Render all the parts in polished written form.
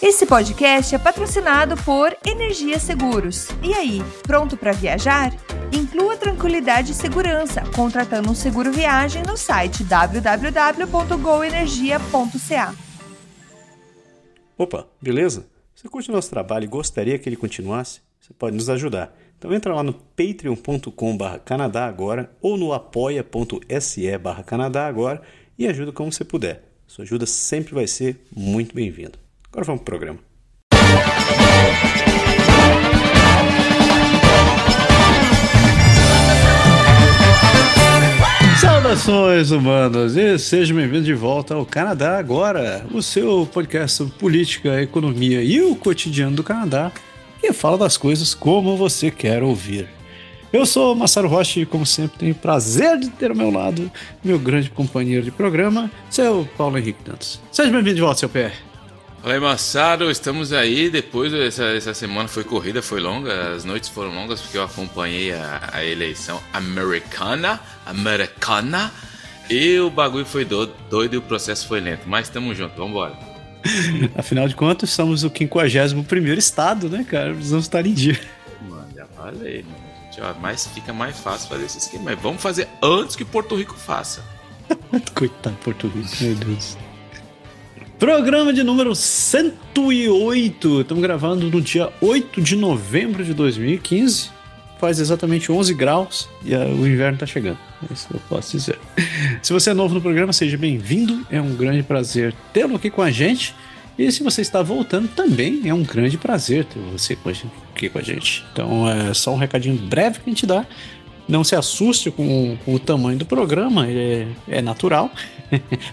Esse podcast é patrocinado por Energia Seguros. E aí, pronto para viajar? Inclua tranquilidade e segurança contratando um seguro viagem no site www.goenergia.ca. Opa, beleza? Você curte o nosso trabalho e gostaria que ele continuasse? Você pode nos ajudar. Então entra lá no patreon.com/canadagora ou no apoia.se/canadagora e ajuda como você puder. Sua ajuda sempre vai ser muito bem-vinda. Agora vamos pro programa. Saudações humanos e sejam bem-vindos de volta ao Canadá Agora, o seu podcast sobre política, economia e o cotidiano do Canadá, que fala das coisas como você quer ouvir. Eu sou o Massaro Rocha e, como sempre, tenho o prazer de ter ao meu lado meu grande companheiro de programa, seu Paulo Henrique Dantas. Seja bem-vindo de volta, seu PR. Fala aí, Massaro, estamos aí. Depois essa semana foi corrida, foi longa, as noites foram longas porque eu acompanhei a eleição americana e o bagulho foi doido e o processo foi lento, mas estamos juntos, vamos embora. Afinal de contas, somos o 51º estado, né, cara? Precisamos estar em dia. Mano, já falei, mano. Mas fica mais fácil fazer esse esquema, mas vamos fazer antes que Porto Rico faça. Coitado de Porto Rico, meu Deus. Programa de número 108. Estamos gravando no dia 8 de novembro de 2015. Faz exatamente 11 graus e o inverno está chegando. É isso que eu posso dizer. Se você é novo no programa, seja bem-vindo. É um grande prazer tê-lo aqui com a gente. E se você está voltando, também é um grande prazer ter você aqui com a gente. Então é só um recadinho breve que a gente dá. Não se assuste com o tamanho do programa, ele é natural.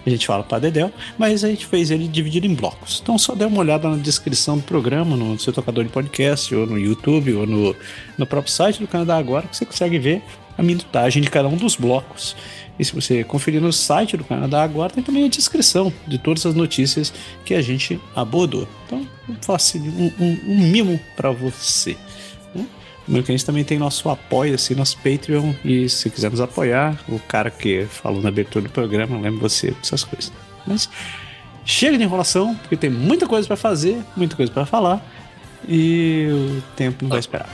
A gente fala para dedéu, mas a gente fez ele dividido em blocos. Então só dê uma olhada na descrição do programa, no seu tocador de podcast, ou no YouTube, ou no próprio site do Canadá Agora, que você consegue ver a minutagem de cada um dos blocos. E se você conferir no site do Canadá Agora, tem também a descrição de todas as notícias que a gente abordou. Então, faço um mimo para você. Lembrando que a gente também tem nosso apoio, assim, nosso Patreon. E se quiser nos apoiar, o cara que falou na abertura do programa, lembra você dessas coisas. Mas chega de enrolação, porque tem muita coisa para fazer, muita coisa para falar. E o tempo não vai esperar.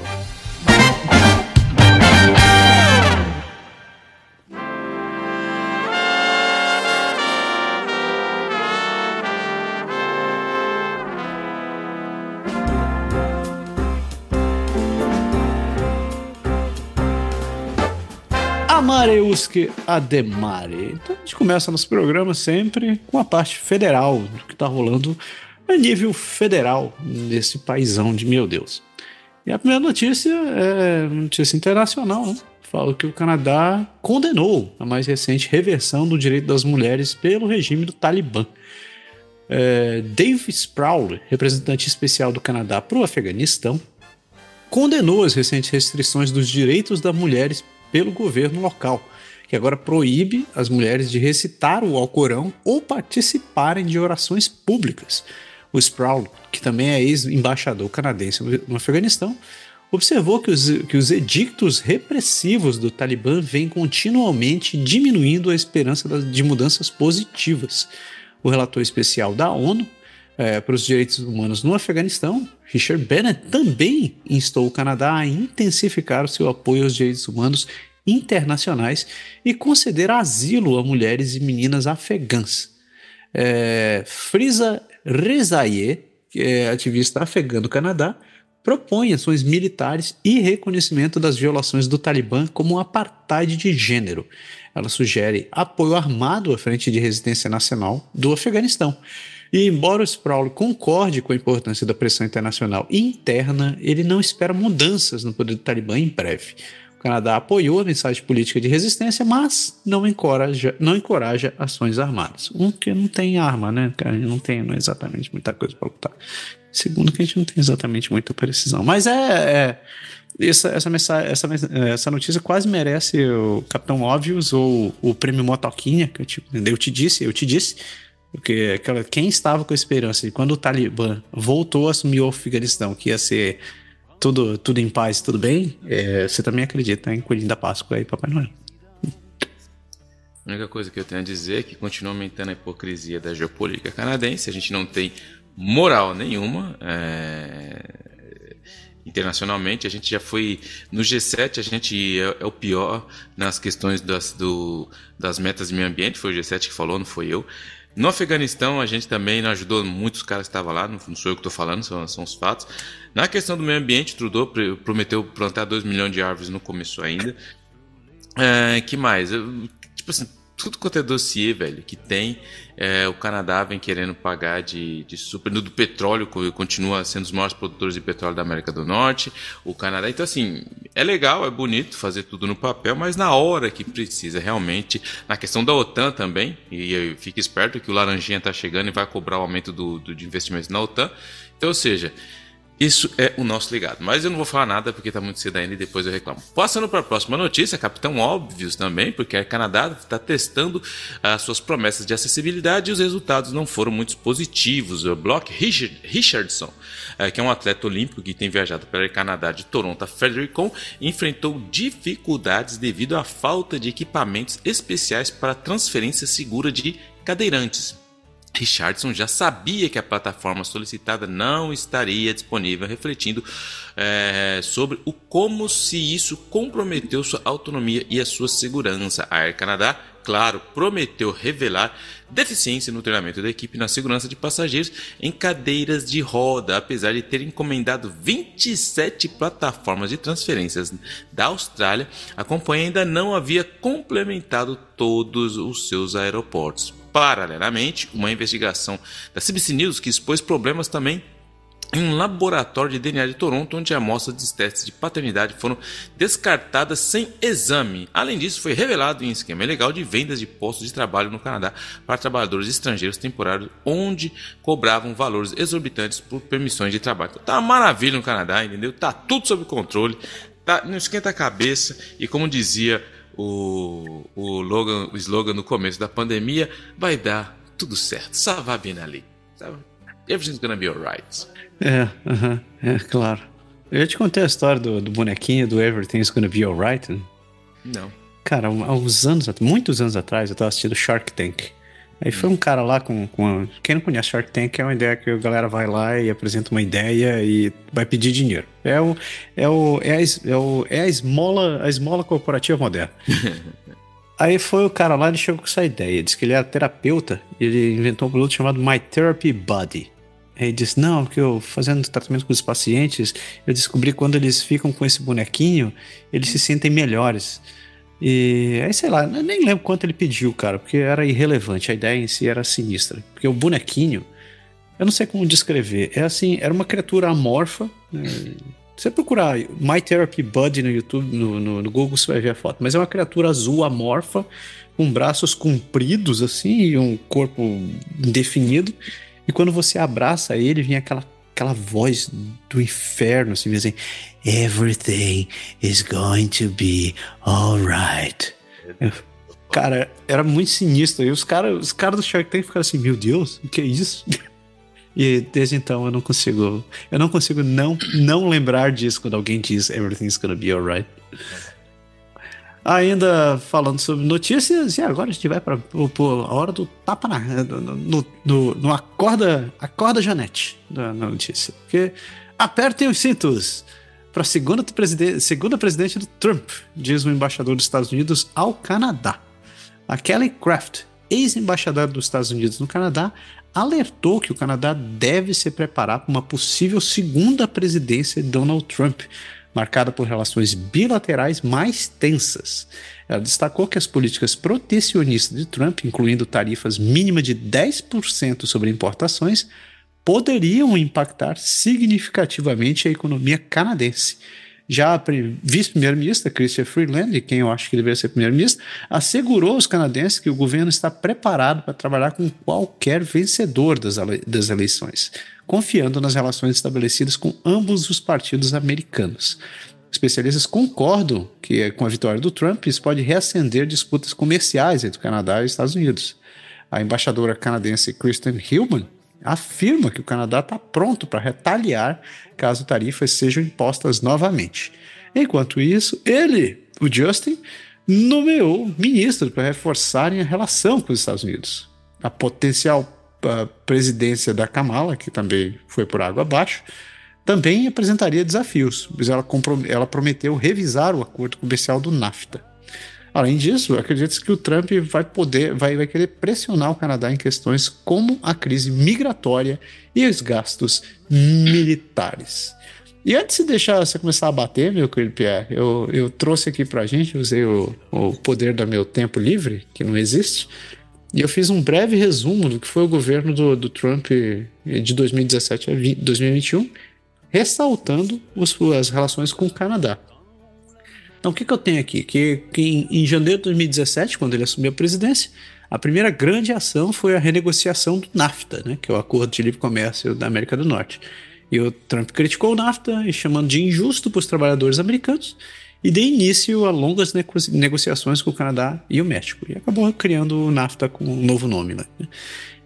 Amareuske Ademare. Então a gente começa nosso programa sempre com a parte federal, do que está rolando a nível federal nesse paizão de meu Deus. E a primeira notícia é notícia internacional, né? Fala que o Canadá condenou a mais recente reversão do direito das mulheres pelo regime do Talibã. Dave Sproul, representante especial do Canadá para o Afeganistão, condenou as recentes restrições dos direitos das mulheres pelo governo local, que agora proíbe as mulheres de recitar o Alcorão ou participarem de orações públicas. O Sproul, que também é ex-embaixador canadense no Afeganistão, observou que os edictos repressivos do Talibã vêm continuamente diminuindo a esperança de mudanças positivas. O relator especial da ONU para os direitos humanos no Afeganistão, Richard Bennett, também instou o Canadá a intensificar o seu apoio aos direitos humanos internacionais e conceder asilo a mulheres e meninas afegãs. Friza Rezaieh, que é ativista afegã do Canadá, propõe ações militares e reconhecimento das violações do Talibã como um apartheid de gênero. Ela sugere apoio armado à Frente de Resistência Nacional do Afeganistão. E embora o Sproul concorde com a importância da pressão internacional e interna, ele não espera mudanças no poder do Talibã em breve. O Canadá apoiou a mensagem política de resistência, mas não encoraja ações armadas. Que não tem arma, né? A gente não tem exatamente muita coisa para lutar. Segundo, que a gente não tem exatamente muita precisão. Mas essa notícia quase merece o Capitão Óbvios ou o prêmio Motoquinha, que eu te disse. Porque quem estava com a esperança de quando o Talibã voltou a assumir o Afeganistão, que ia ser tudo em paz, tudo bem, você também acredita em Coelhinho da Páscoa e Papai Noel. A única coisa que eu tenho a dizer é que continua aumentando a hipocrisia da geopolítica canadense. A gente não tem moral nenhuma. Internacionalmente, a gente já foi no G7, a gente é o pior nas questões das metas de meio ambiente, foi o G7 que falou, não foi eu. No Afeganistão, a gente também não ajudou muitos caras que estavam lá, não sou eu que estou falando, são os fatos. Na questão do meio ambiente, Trudeau prometeu plantar 2 milhões de árvores, não começou ainda. Que mais? Tipo assim, tudo quanto é dossiê, velho, que tem, o Canadá vem querendo pagar de super... Do petróleo, continua sendo os maiores produtores de petróleo da América do Norte, o Canadá. Então, assim, é legal, é bonito fazer tudo no papel, mas na hora que precisa, realmente, na questão da OTAN também, e fique esperto que o Laranjinha tá chegando e vai cobrar o aumento de investimentos na OTAN. Então, ou seja... Isso é o nosso legado. Mas eu não vou falar nada porque está muito cedo ainda e depois eu reclamo. Passando para a próxima notícia, Capitão Óbvios também, porque a Canadá está testando as suas promessas de acessibilidade e os resultados não foram muito positivos. O Block Richardson, que é um atleta olímpico que tem viajado pela Canadá de Toronto a Fredericton, enfrentou dificuldades devido à falta de equipamentos especiais para transferência segura de cadeirantes. Richardson já sabia que a plataforma solicitada não estaria disponível, refletindo sobre como se isso comprometeu sua autonomia e a sua segurança. A Air Canada, claro, prometeu revelar deficiência no treinamento da equipe na segurança de passageiros em cadeiras de roda, apesar de ter encomendado 27 plataformas de transferências da Austrália. A companhia ainda não havia complementado todos os seus aeroportos. Paralelamente, uma investigação da CBC News que expôs problemas também em um laboratório de DNA de Toronto, onde amostras de testes de paternidade foram descartadas sem exame. Além disso, foi revelado em esquema ilegal de vendas de postos de trabalho no Canadá para trabalhadores estrangeiros temporários, onde cobravam valores exorbitantes por permissões de trabalho. Então, tá uma maravilha no Canadá, entendeu? Tá tudo sob controle, não esquenta a cabeça e, como dizia o slogan no começo da pandemia, vai dar tudo certo. Ça va bien ali. Everything's gonna be alright. Claro. Eu te contei a história do bonequinho do Everything's Gonna Be Alright, né? Não. Cara, muitos anos atrás, eu tava assistindo Shark Tank. Aí foi um cara lá quem não conhece Shark Tank, é uma ideia que a galera vai lá e apresenta uma ideia e vai pedir dinheiro. É a esmola corporativa moderna. Aí foi o cara lá, ele chegou com essa ideia. Ele disse que ele era terapeuta e ele inventou um produto chamado My Therapy Buddy. Aí ele disse, não, porque eu fazendo tratamento com os pacientes, eu descobri que quando eles ficam com esse bonequinho, eles se sentem melhores. E aí, sei lá, eu nem lembro quanto ele pediu, cara, porque era irrelevante, a ideia em si era sinistra. Porque o bonequinho, eu não sei como descrever, era uma criatura amorfa. Você procurar My Therapy Buddy no YouTube, no Google, você vai ver a foto. Mas é uma criatura azul amorfa, com braços compridos assim e um corpo indefinido. E quando você abraça ele, vem aquela voz do inferno, assim, dizendo, everything is going to be alright. Cara, era muito sinistro. E os caras do Shark Tank ficaram assim, meu Deus, o que é isso? E desde então eu não consigo não lembrar disso quando alguém diz everything's gonna be alright. Ainda falando sobre notícias, e agora a gente vai para a hora do tapa no acorda Janete na notícia. Porque apertem os cintos para a segunda presidente do Trump, diz o embaixador dos Estados Unidos ao Canadá. A Kelly Craft, ex-embaixadora dos Estados Unidos no Canadá, alertou que o Canadá deve se preparar para uma possível segunda presidência de Donald Trump, marcada por relações bilaterais mais tensas. Ela destacou que as políticas protecionistas de Trump, incluindo tarifas mínimas de 10% sobre importações, poderiam impactar significativamente a economia canadense. Já a vice-primeira-ministra, Chrystia Freeland, quem eu acho que deveria ser primeira-ministra, assegurou aos canadenses que o governo está preparado para trabalhar com qualquer vencedor das eleições, confiando nas relações estabelecidas com ambos os partidos americanos. Especialistas concordam que, com a vitória do Trump, isso pode reacender disputas comerciais entre o Canadá e os Estados Unidos. A embaixadora canadense Kristen Hillman afirma que o Canadá está pronto para retaliar caso tarifas sejam impostas novamente. Enquanto isso, o Justin, nomeou ministros para reforçarem a relação com os Estados Unidos. A potencial a presidência da Kamala, que também foi por água abaixo, também apresentaria desafios, pois ela prometeu revisar o acordo comercial do NAFTA. Além disso, acredita-se que o Trump vai querer pressionar o Canadá em questões como a crise migratória e os gastos militares. E antes de deixar você começar a bater, meu querido Pierre, eu trouxe aqui pra gente, usei o poder do meu tempo livre, que não existe, e eu fiz um breve resumo do que foi o governo do Trump de 2017 a 2021, ressaltando as relações com o Canadá. Então, o que eu tenho aqui? Que em janeiro de 2017, quando ele assumiu a presidência, a primeira grande ação foi a renegociação do NAFTA, né, que é o Acordo de Livre Comércio da América do Norte. E o Trump criticou o NAFTA, chamando de injusto para os trabalhadores americanos, e deu início a longas negociações com o Canadá e o México. E acabou criando o NAFTA com um novo nome, né?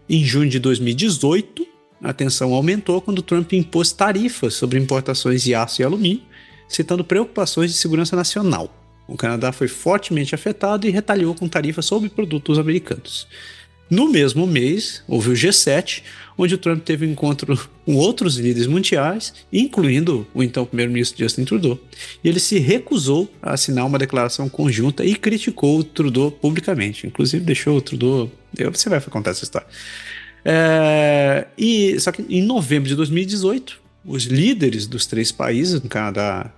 Em junho de 2018, a tensão aumentou quando Trump impôs tarifas sobre importações de aço e alumínio, citando preocupações de segurança nacional. O Canadá foi fortemente afetado e retaliou com tarifas sobre produtos americanos. No mesmo mês, houve o G7, onde o Trump teve um encontro com outros líderes mundiais, incluindo o então primeiro-ministro Justin Trudeau. E ele se recusou a assinar uma declaração conjunta e criticou o Trudeau publicamente. Inclusive deixou o Trudeau... Você vai contar essa história. Só que em novembro de 2018... os líderes dos três países, do Canadá,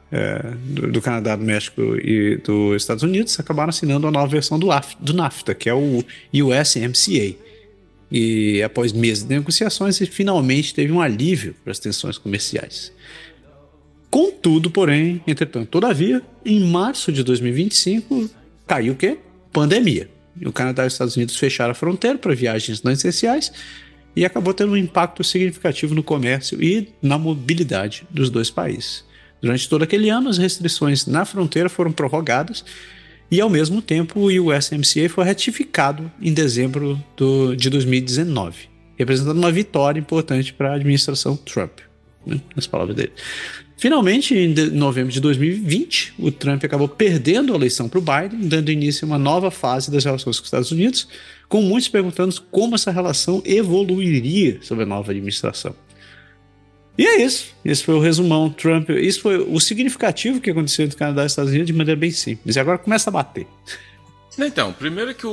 do México e dos Estados Unidos, acabaram assinando a nova versão do NAFTA, que é o USMCA. E após meses de negociações, ele finalmente teve um alívio para as tensões comerciais. Contudo, porém, entretanto, todavia, em março de 2025, caiu o quê? Pandemia. E o Canadá e os Estados Unidos fecharam a fronteira para viagens não essenciais, e acabou tendo um impacto significativo no comércio e na mobilidade dos dois países. Durante todo aquele ano, as restrições na fronteira foram prorrogadas e, ao mesmo tempo, o USMCA foi ratificado em dezembro de 2019, representando uma vitória importante para a administração Trump, né, nas palavras dele. Finalmente, em novembro de 2020, o Trump acabou perdendo a eleição para o Biden, dando início a uma nova fase das relações com os Estados Unidos, com muitos perguntando como essa relação evoluiria sob a nova administração. E é isso. Esse foi o resumão. Trump. Isso foi o significativo que aconteceu entre o Canadá e os Estados Unidos de maneira bem simples. E agora começa a bater. Então, primeiro que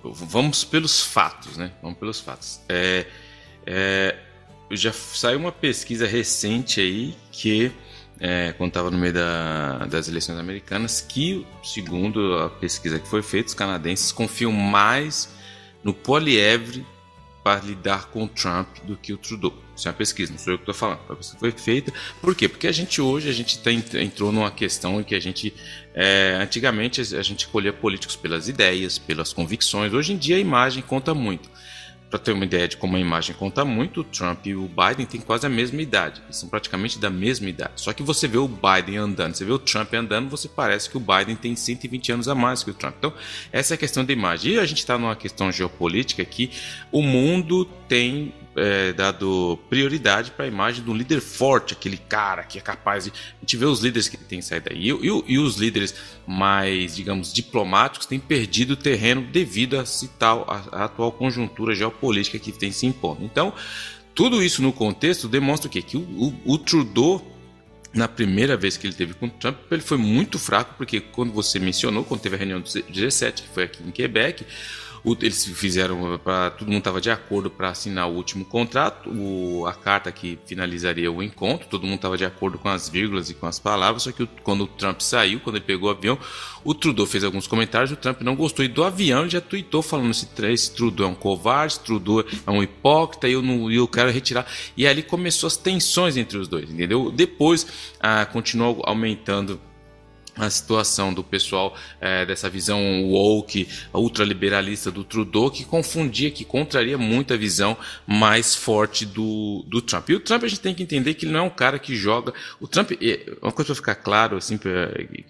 vamos pelos fatos, né? Vamos pelos fatos. Já saiu uma pesquisa recente aí que, quando estava no meio das eleições americanas, que, segundo a pesquisa que foi feita, os canadenses confiam mais no Poilievre para lidar com o Trump do que o Trudeau. Isso é uma pesquisa, não sou eu que estou falando. A pesquisa foi feita. Por quê? Porque hoje a gente entrou numa questão em que antigamente a gente escolhia políticos pelas ideias, pelas convicções. Hoje em dia a imagem conta muito. Para ter uma ideia de como a imagem conta muito, o Trump e o Biden têm quase a mesma idade. Eles são praticamente da mesma idade. Só que você vê o Biden andando, você vê o Trump andando, você parece que o Biden tem 120 anos a mais que o Trump. Então, essa é a questão da imagem. E a gente está numa questão geopolítica que o mundo tem dado prioridade para a imagem de um líder forte, aquele cara que é capaz de... A gente vê os líderes que têm saído aí e os líderes mais, digamos, diplomáticos têm perdido terreno devido à atual conjuntura geopolítica que tem se impondo. Então, tudo isso no contexto demonstra o quê? Que o Trudeau, na primeira vez que ele teve com o Trump, ele foi muito fraco, porque quando você mencionou, quando teve a reunião do G7, que foi aqui em Quebec, eles fizeram, todo mundo estava de acordo para assinar o último contrato, a carta que finalizaria o encontro, todo mundo estava de acordo com as vírgulas e com as palavras, só que quando o Trump saiu, quando ele pegou o avião, o Trudeau fez alguns comentários, o Trump não gostou, e do avião ele já tweetou falando esse Trudeau é um covarde, esse Trudeau é um hipócrita, e eu quero retirar, e ali começou as tensões entre os dois, entendeu? Depois continuou aumentando a situação do pessoal dessa visão woke, ultraliberalista do Trudeau, que contraria muito a visão mais forte do Trump. E o Trump, a gente tem que entender que ele não é um cara que joga... O Trump, uma coisa para ficar claro, assim, que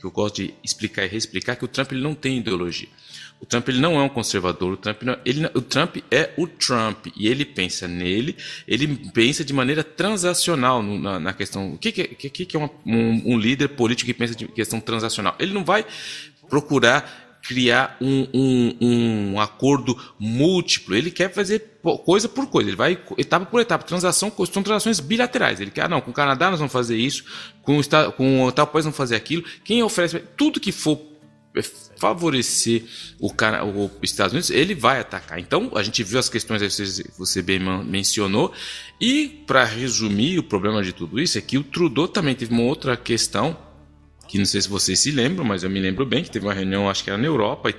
eu gosto de explicar e reexplicar, que o Trump ele não tem ideologia. O Trump ele não é um conservador, o Trump é o Trump, e ele pensa nele, ele pensa de maneira transacional na questão. O que é um líder político que pensa de questão transacional? Ele não vai procurar criar um acordo múltiplo, ele quer fazer coisa por coisa, ele vai etapa por etapa, são transações bilaterais, ele quer, não, com o Canadá nós vamos fazer isso, com o tal país vamos fazer aquilo, quem oferece, tudo que for favorecer os Estados Unidos, ele vai atacar. Então, a gente viu as questões que você bem mencionou, e para resumir, o problema de tudo isso é que o Trudeau também teve uma outra questão, que não sei se vocês se lembram, mas eu me lembro bem que teve uma reunião, acho que era na Europa, e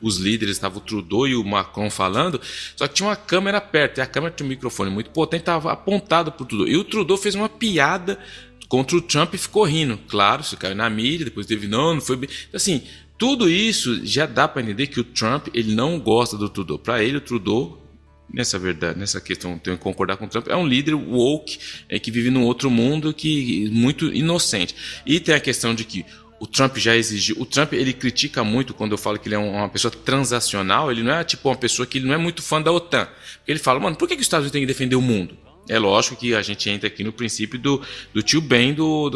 os líderes, estavam o Trudeau e o Macron falando, só que tinha uma câmera perto, e a câmera tinha um microfone muito potente, estava apontado para o Trudeau, e o Trudeau fez uma piada contra o Trump e ficou rindo. Claro, isso caiu na mídia, depois teve não foi bem. Assim, tudo isso já dá para entender que o Trump, ele não gosta do Trudeau. Para ele, o Trudeau, nessa questão, tenho que concordar com o Trump, é um líder woke, que vive num outro mundo, muito inocente. E tem a questão de que o Trump já exigiu. O Trump, ele critica muito quando eu falo que ele é uma pessoa transacional. Ele não é tipo uma pessoa que ele não é muito fã da OTAN. Porque ele fala, mano, por que os Estados Unidos têm que defender o mundo? É lógico que a gente entra aqui no princípio do tio Ben do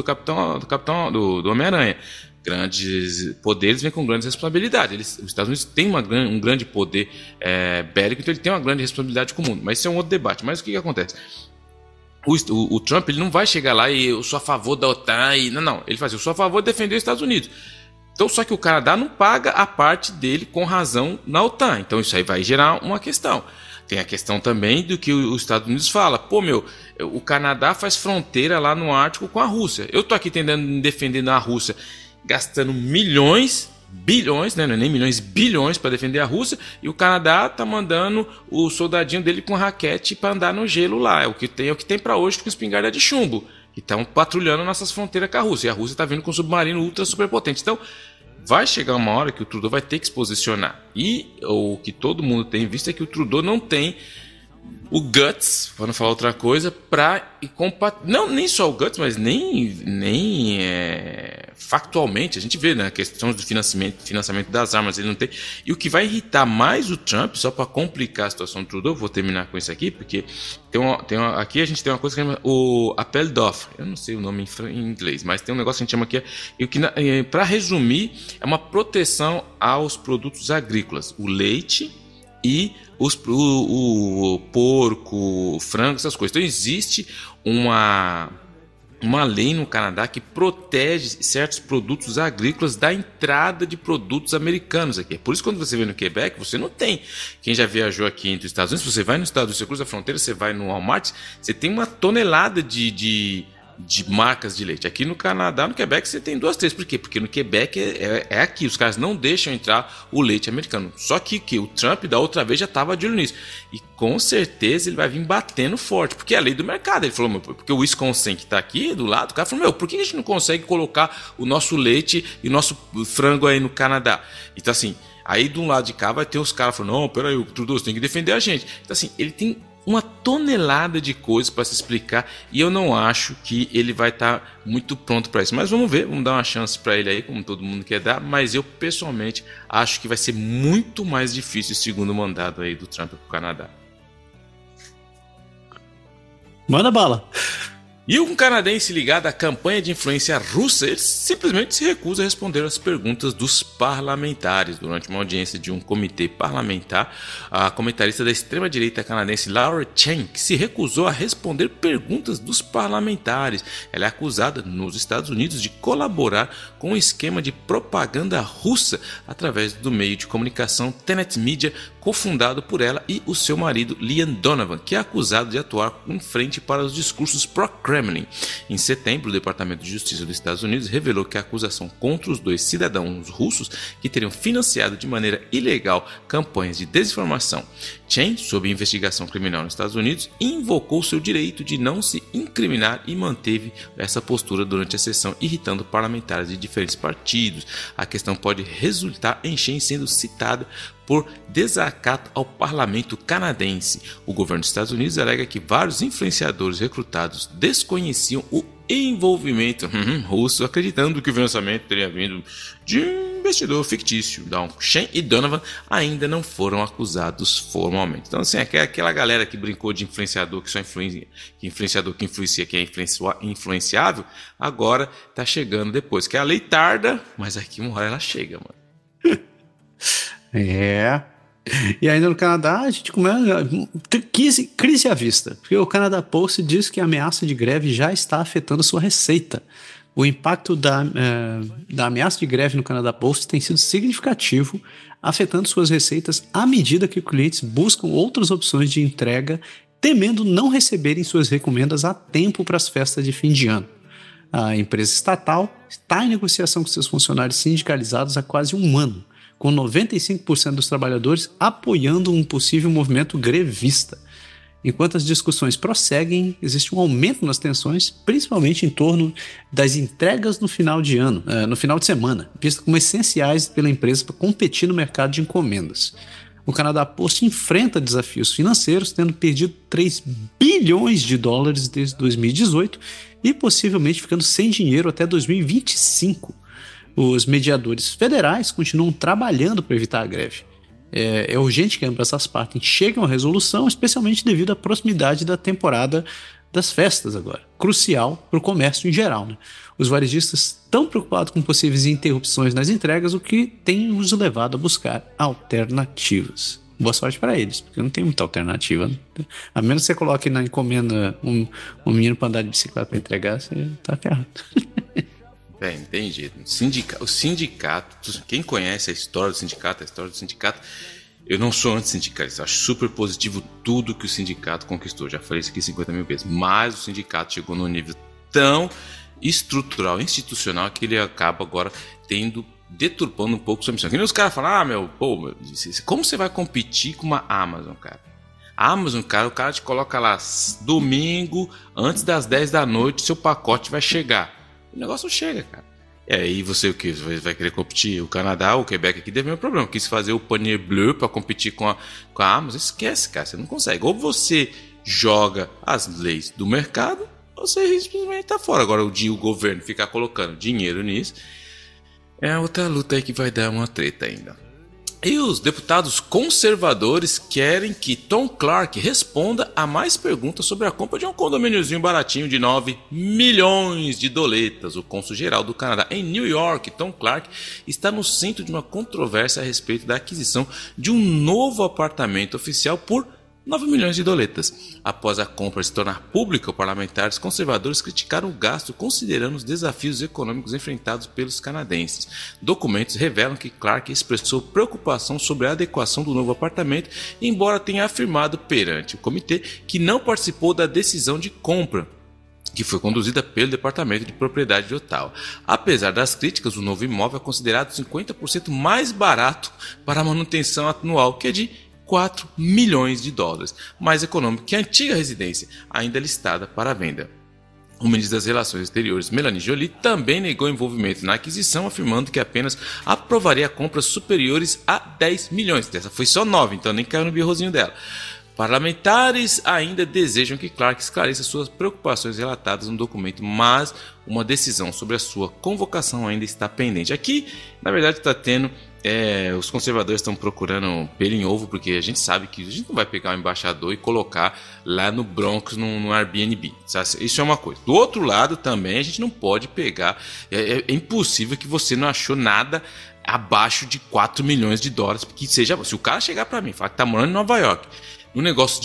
Homem-Aranha. Grandes poderes vêm com grandes responsabilidades. Os Estados Unidos têm um grande poder bélico, então ele tem uma grande responsabilidade com o mundo. Mas isso é um outro debate. Mas o que acontece? O Trump, ele não vai chegar lá e eu sou a favor da OTAN. Não. Ele faz, eu sou a favor de defender os Estados Unidos. Então, só que o Canadá não paga a parte dele com razão na OTAN. Então, isso aí vai gerar uma questão. Tem a questão também do que os Estados Unidos fala. Pô, o Canadá faz fronteira lá no Ártico com a Rússia. Eu tô aqui tentando defender a Rússia, gastando bilhões, né? Não é nem milhões, bilhões para defender a Rússia, e o Canadá tá mandando o soldadinho dele com raquete para andar no gelo lá. É o que tem para hoje com espingarda de chumbo, que estão patrulhando nossas fronteiras com a Rússia. E a Rússia tá vindo com um submarino ultra superpotente. Então, vai chegar uma hora que o Trudeau vai ter que se posicionar. E o que todo mundo tem visto é que o Trudeau não tem o guts, para não falar outra coisa, não nem só o guts, mas nem factualmente. A gente vê, né, a questão do financiamento das armas, ele não tem. E o que vai irritar mais o Trump, só para complicar a situação do Trudeau, vou terminar com isso aqui, porque aqui a gente tem uma coisa que chama o appel d'offre. Eu não sei o nome em inglês, mas tem um negócio que a gente chama aqui, para resumir, é uma proteção aos produtos agrícolas, o leite e o porco, o frango, essas coisas. Então existe uma lei no Canadá que protege certos produtos agrícolas da entrada de produtos americanos aqui. Por isso, quando você vê no Quebec, você não tem. Quem já viajou aqui entre os Estados Unidos, você vai nos Estados Unidos, você cruza a fronteira, você vai no Walmart, você tem uma tonelada de marcas de leite. Aqui no Canadá, no Quebec, você tem 2, 3. Por quê? Porque no Quebec é aqui. Os caras não deixam entrar o leite americano. Só que o Trump, da outra vez, já estava de olho nisso. E com certeza ele vai vir batendo forte. Porque é a lei do mercado. Ele falou, porque o Wisconsin, que está aqui do lado, o cara falou, por que a gente não consegue colocar o nosso leite e o nosso frango aí no Canadá? Então, assim, aí de um lado de cá vai ter os caras falando, não, peraí, o Trudeau tem que defender a gente. Então, assim, ele tem uma tonelada de coisas para se explicar, e eu não acho que ele vai estar muito pronto para isso. Mas vamos ver, vamos dar uma chance para ele aí, como todo mundo quer dar, mas eu pessoalmente acho que vai ser muito mais difícil esse segundo mandato aí do Trump para o Canadá. Manda bala. E um canadense ligado à campanha de influência russa, ele simplesmente se recusa a responder às perguntas dos parlamentares. Durante uma audiência de um comitê parlamentar, a comentarista da extrema-direita canadense Laura Chen se recusou a responder perguntas dos parlamentares. Ela é acusada nos Estados Unidos de colaborar com um esquema de propaganda russa através do meio de comunicação Tenet Media, cofundado por ela e o seu marido Liam Donovan, que é acusado de atuar em frente para os discursos pró-Kremlin. Em setembro, o Departamento de Justiça dos Estados Unidos revelou que a acusação contra os 2 cidadãos russos que teriam financiado de maneira ilegal campanhas de desinformação. Chen, sob investigação criminal nos Estados Unidos, invocou seu direito de não se incriminar e manteve essa postura durante a sessão, irritando parlamentares de diferentes partidos. A questão pode resultar em Chen sendo citada por desacato ao parlamento canadense. O governo dos Estados Unidos alega que vários influenciadores recrutados desconheciam o envolvimento russo, acreditando que o financiamento teria vindo de um investidor fictício. Então, Chen e Donovan ainda não foram acusados formalmente. Então, assim, aquela galera que brincou de influenciador que só influenciador que influencia, que é influenciável, agora tá chegando depois. Que a lei tarda, mas aqui uma hora ela chega, mano. É. E ainda no Canadá, a gente começa. Crise à vista. Porque o Canada Post diz que a ameaça de greve já está afetando sua receita. O impacto da ameaça de greve no Canada Post tem sido significativo, afetando suas receitas à medida que clientes buscam outras opções de entrega, temendo não receberem suas encomendas a tempo para as festas de fim de ano. A empresa estatal está em negociação com seus funcionários sindicalizados há quase um ano, com 95% dos trabalhadores apoiando um possível movimento grevista. Enquanto as discussões prosseguem, existe um aumento nas tensões, principalmente em torno das entregas no final de ano, no final de semana, vistas como essenciais pela empresa para competir no mercado de encomendas. O Canada Post enfrenta desafios financeiros, tendo perdido 3 bilhões de dólares desde 2018 e possivelmente ficando sem dinheiro até 2025. Os mediadores federais continuam trabalhando para evitar a greve. É urgente que ambas as partes cheguem a uma resolução, especialmente devido à proximidade da temporada das festas agora, crucial para o comércio em geral, né? Os varejistas estão preocupados com possíveis interrupções nas entregas, o que tem os levado a buscar alternativas. Boa sorte para eles, porque não tem muita alternativa, né? A menos que você coloque na encomenda um menino para andar de bicicleta para entregar, você tá ferrado. Entendi. O sindicato, quem conhece a história do sindicato, eu não sou anti-sindicalista, acho super positivo tudo que o sindicato conquistou, já falei isso aqui 50 mil vezes, mas o sindicato chegou num nível tão estrutural, institucional, que ele acaba agora deturpando um pouco sua missão. Que nem os caras falam, como você vai competir com uma Amazon, cara? A Amazon, cara, o cara te coloca lá domingo, antes das 10 da noite, seu pacote vai chegar. O negócio não chega, cara. E aí você o que? Vai querer competir? O Canadá, o Quebec aqui teve um problema. Quis fazer o panier bleu para competir com a Amazon. Esquece, cara. Você não consegue. Ou você joga as leis do mercado, ou você simplesmente tá fora. Agora o governo ficar colocando dinheiro nisso é outra luta aí que vai dar uma treta ainda. E os deputados conservadores querem que Tom Clark responda a mais perguntas sobre a compra de um condomíniozinho baratinho de 9 milhões de doletas. O cônsul-geral do Canadá em New York, Tom Clark, está no centro de uma controvérsia a respeito da aquisição de um novo apartamento oficial por 9 milhões de doletas. Após a compra se tornar pública, os parlamentares conservadores criticaram o gasto considerando os desafios econômicos enfrentados pelos canadenses. Documentos revelam que Clark expressou preocupação sobre a adequação do novo apartamento, embora tenha afirmado perante o comitê que não participou da decisão de compra, que foi conduzida pelo Departamento de Propriedade de Ottawa. Apesar das críticas, o novo imóvel é considerado 50% mais barato para a manutenção anual, que é de 4 milhões de dólares, mais econômico que a antiga residência, ainda listada para venda. O ministro das Relações Exteriores, Melanie Joly, também negou envolvimento na aquisição, afirmando que apenas aprovaria compras superiores a 10 milhões. Dessa foi só 9, então nem caiu no birrozinho dela. Parlamentares ainda desejam que Clark esclareça suas preocupações relatadas no documento, mas uma decisão sobre a sua convocação ainda está pendente. Aqui, na verdade, está tendo... os conservadores estão procurando pelo em ovo, porque a gente sabe que a gente não vai pegar um embaixador e colocar lá no Bronx, no Airbnb. Isso é uma coisa. Do outro lado também, a gente não pode pegar... É impossível que você não achou nada abaixo de 4 milhões de dólares. Porque seja, se o cara chegar para mim e falar que está morando em Nova York, um negócio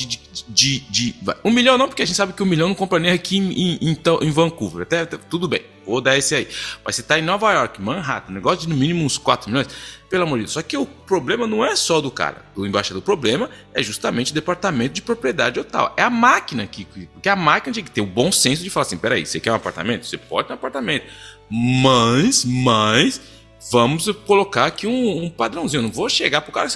de 1 milhão não, porque a gente sabe que 1 milhão não compra nem aqui em Vancouver. Até tudo bem, vou dar esse aí. Mas você está em Nova York, Manhattan, negócio de no mínimo uns 4 milhões, pelo amor de Deus. Só que o problema não é só do cara, do embaixador. O problema é justamente o Departamento de Propriedade de Ottawa. É a máquina porque a máquina tem que ter o bom senso de falar assim, peraí, você quer um apartamento? Você pode ter um apartamento, mas vamos colocar aqui um padrãozinho. Eu não vou chegar pro cara.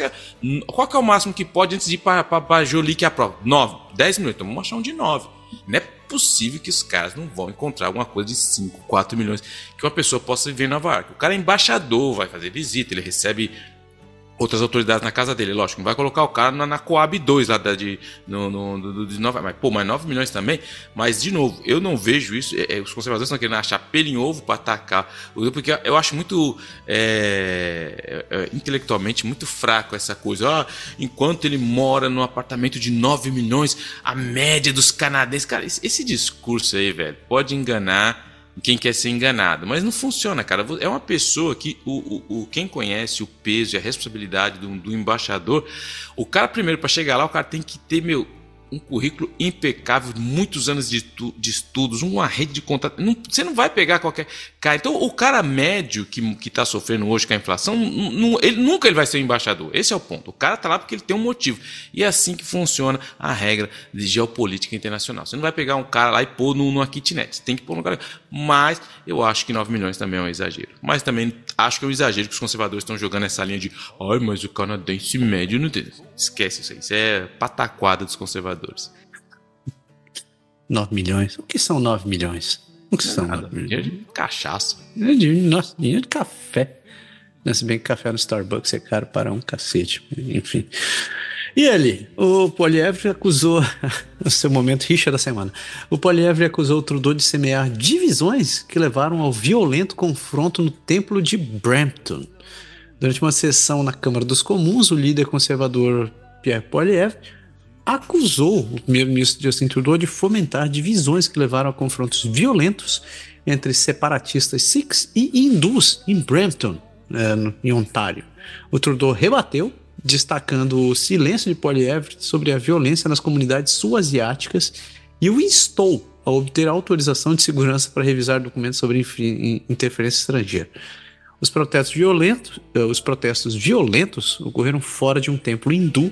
Qual que é o máximo que pode antes de ir para Jolie que aprova? 9, 10 milhões. Então vamos achar um de 9. Não é possível que os caras não vão encontrar alguma coisa de 5, 4 milhões que uma pessoa possa viver em Nova York. O cara é embaixador, vai fazer visita, ele recebe outras autoridades na casa dele. Lógico, não vai colocar o cara na Coab 2 lá de Nova York. Mas 9 milhões também. Mas, de novo, eu não vejo isso. Os conservadores estão querendo achar pelo em ovo para atacar. Porque eu acho muito intelectualmente muito fraco essa coisa. Enquanto ele mora num apartamento de 9 milhões, a média dos canadenses. Cara, esse discurso aí, velho, pode enganar quem quer ser enganado. Mas não funciona, cara. É uma pessoa que quem conhece o peso e a responsabilidade do embaixador, o cara primeiro, para chegar lá, o cara tem que ter, um currículo impecável, muitos anos de estudos, uma rede de contato. Você não vai pegar qualquer cara. Então, o cara médio que está sofrendo hoje com a inflação, ele nunca vai ser um embaixador. Esse é o ponto. O cara está lá porque ele tem um motivo. E é assim que funciona a regra de geopolítica internacional. Você não vai pegar um cara lá e pôr numa kitnet. Você tem que pôr no cara. Mas eu acho que 9 milhões também é um exagero. Mas também acho que é um exagero que os conservadores estão jogando essa linha de ai, mas o canadense médio não tem. Esquece isso aí. Isso é pataquada dos conservadores. 9 milhões? O que são 9 milhões? O que são? Nada, dinheiro de cachaça. Nossa, dinheiro de café. Se bem que café no Starbucks é caro para um cacete. Enfim. E ali, o Poilievre acusou, no seu momento rixa da semana, o Poilievre acusou o Trudeau de semear divisões que levaram ao violento confronto no templo de Brampton. Durante uma sessão na Câmara dos Comuns, o líder conservador Pierre Poilievre acusou o primeiro-ministro Justin Trudeau de fomentar divisões que levaram a confrontos violentos entre separatistas sikhs e hindus em Brampton, em Ontário. O Trudeau rebateu, destacando o silêncio de Poilievre sobre a violência nas comunidades sul-asiáticas e o instou a obter autorização de segurança para revisar documentos sobre interferência estrangeira. Os protestos violentos ocorreram fora de um templo hindu,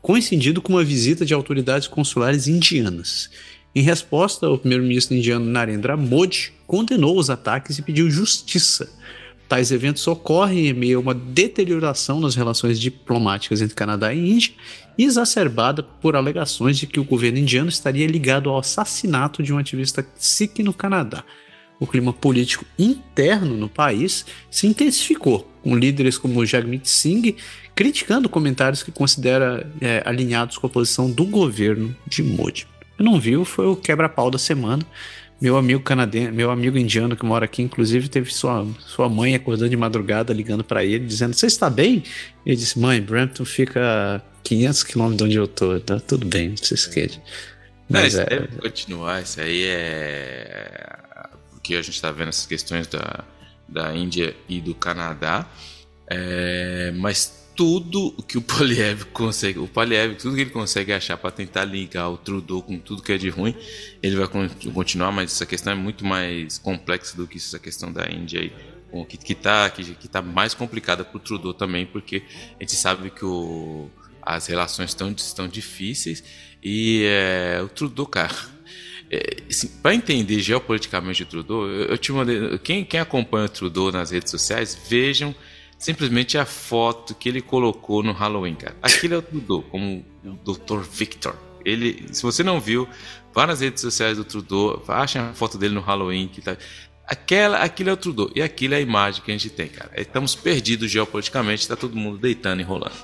coincidindo com uma visita de autoridades consulares indianas. Em resposta, o primeiro-ministro indiano Narendra Modi condenou os ataques e pediu justiça. Tais eventos ocorrem em meio a uma deterioração nas relações diplomáticas entre Canadá e Índia, exacerbada por alegações de que o governo indiano estaria ligado ao assassinato de um ativista sikh no Canadá. O clima político interno no país se intensificou, com líderes como Jagmeet Singh criticando comentários que considera alinhados com a posição do governo de Modi. Eu não vi, foi o quebra-pau da semana. Meu amigo canadense, meu amigo indiano que mora aqui, inclusive, teve sua mãe acordando de madrugada, ligando para ele, dizendo: "Você está bem?" Ele disse: "Mãe, Brampton fica a 500 km de onde eu tô, tá tudo bem, não se esquece." Mas isso deve continuar, isso aí é... Porque a gente está vendo essas questões da Índia e do Canadá, mas tudo o que o Poilievre consegue, tudo que ele consegue achar para tentar ligar o Trudeau com tudo que é de ruim, ele vai continuar, mas essa questão é muito mais complexa do que essa questão da Índia aí, que tá mais complicada para o Trudeau também, porque a gente sabe que as relações estão difíceis e o Trudeau, cara, assim, para entender geopoliticamente o Trudeau, quem acompanha o Trudeau nas redes sociais, vejam simplesmente a foto que ele colocou no Halloween, cara. Aquilo é o Trudeau, como o Dr. Victor. Se você não viu, vá nas redes sociais do Trudeau, achem a foto dele no Halloween. Aquilo é o Trudeau. E aquilo é a imagem que a gente tem, cara. Estamos perdidos geopoliticamente, está todo mundo deitando e rolando.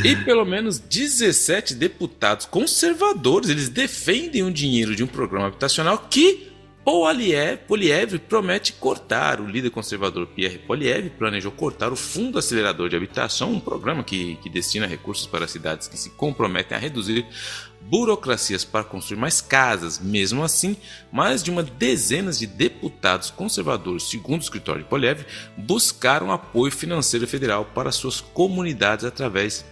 E pelo menos 17 deputados conservadores, eles defendem o dinheiro de um programa habitacional que Poilievre promete cortar. O líder conservador Pierre Poilievre planejou cortar o Fundo Acelerador de Habitação, um programa que destina recursos para cidades que se comprometem a reduzir burocracias para construir mais casas. Mesmo assim, mais de uma dezena de deputados conservadores, segundo o escritório de Poilievre, buscaram apoio financeiro federal para suas comunidades através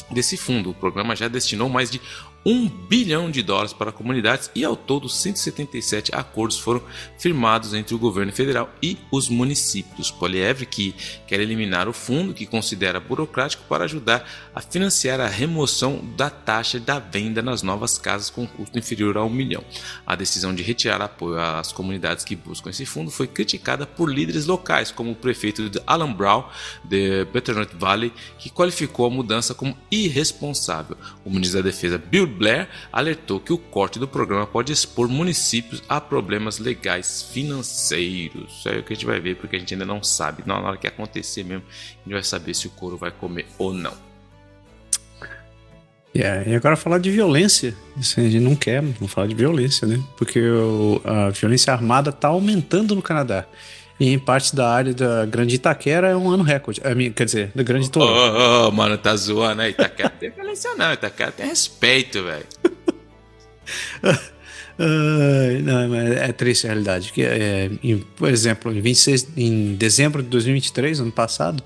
desse fundo. O programa já destinou mais de $1 bilhão para comunidades e ao todo 177 acordos foram firmados entre o governo federal e os municípios. Poilievre que quer eliminar o fundo, que considera burocrático, para ajudar a financiar a remoção da taxa da venda nas novas casas com custo inferior a $1 milhão. A decisão de retirar apoio às comunidades que buscam esse fundo foi criticada por líderes locais, como o prefeito de Alan Brown, de Butternutt Valley, que qualificou a mudança como irresponsável. O ministro da Defesa, Bill Blair, alertou que o corte do programa pode expor municípios a problemas legais financeiros. Isso é o que a gente vai ver, porque a gente ainda não sabe. Na hora que acontecer mesmo, a gente vai saber se o couro vai comer ou não. E agora falar de violência. Isso a gente não quer, vamos falar de violência, né? Porque a violência armada está aumentando no Canadá. E em parte da área da Grande Itaquera é um ano recorde. Quer dizer, da Grande Toronto. Mano, tá zoando, né? Itaquera tem violência não, Itaquera tem respeito, velho. Não, é triste a realidade. Por exemplo, em dezembro de 2023, ano passado,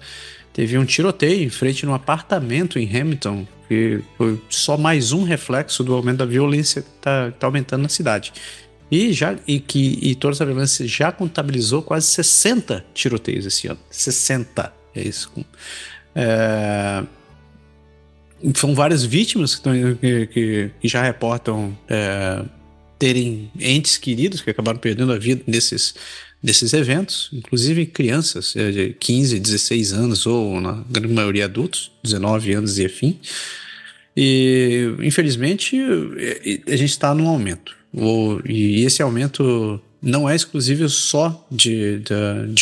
teve um tiroteio em frente a um apartamento em Hamilton, que foi só mais um reflexo do aumento da violência que está aumentando na cidade. E toda essa violência já contabilizou quase 60 tiroteios esse ano. 60, é isso. São várias vítimas que já reportam terem entes queridos que acabaram perdendo a vida nesses eventos, inclusive crianças de 15, 16 anos, ou na grande maioria adultos, 19 anos e afim. E, infelizmente, a gente está num aumento. E esse aumento não é exclusivo só de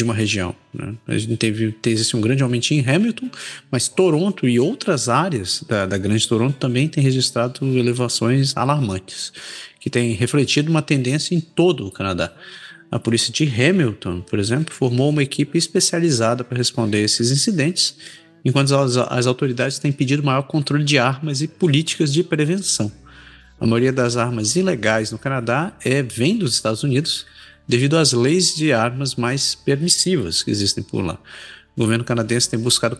uma região, né? A gente existe um grande aumento em Hamilton, mas Toronto e outras áreas da Grande Toronto também têm registrado elevações alarmantes, que têm refletido uma tendência em todo o Canadá. A polícia de Hamilton, por exemplo, formou uma equipe especializada para responder a esses incidentes, enquanto as autoridades têm pedido maior controle de armas e políticas de prevenção. A maioria das armas ilegais no Canadá vem dos Estados Unidos, devido às leis de armas mais permissivas que existem por lá. O governo canadense tem buscado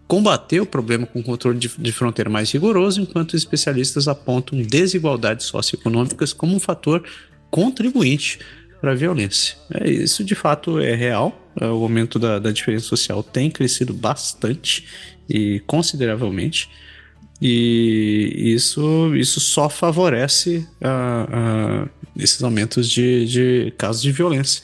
combater o problema com controle de fronteira mais rigoroso, enquanto especialistas apontam desigualdades socioeconômicas como um fator contribuinte para a violência. Isso de fato é real. O aumento da diferença social tem crescido bastante e consideravelmente, e isso só favorece esses aumentos de casos de violência.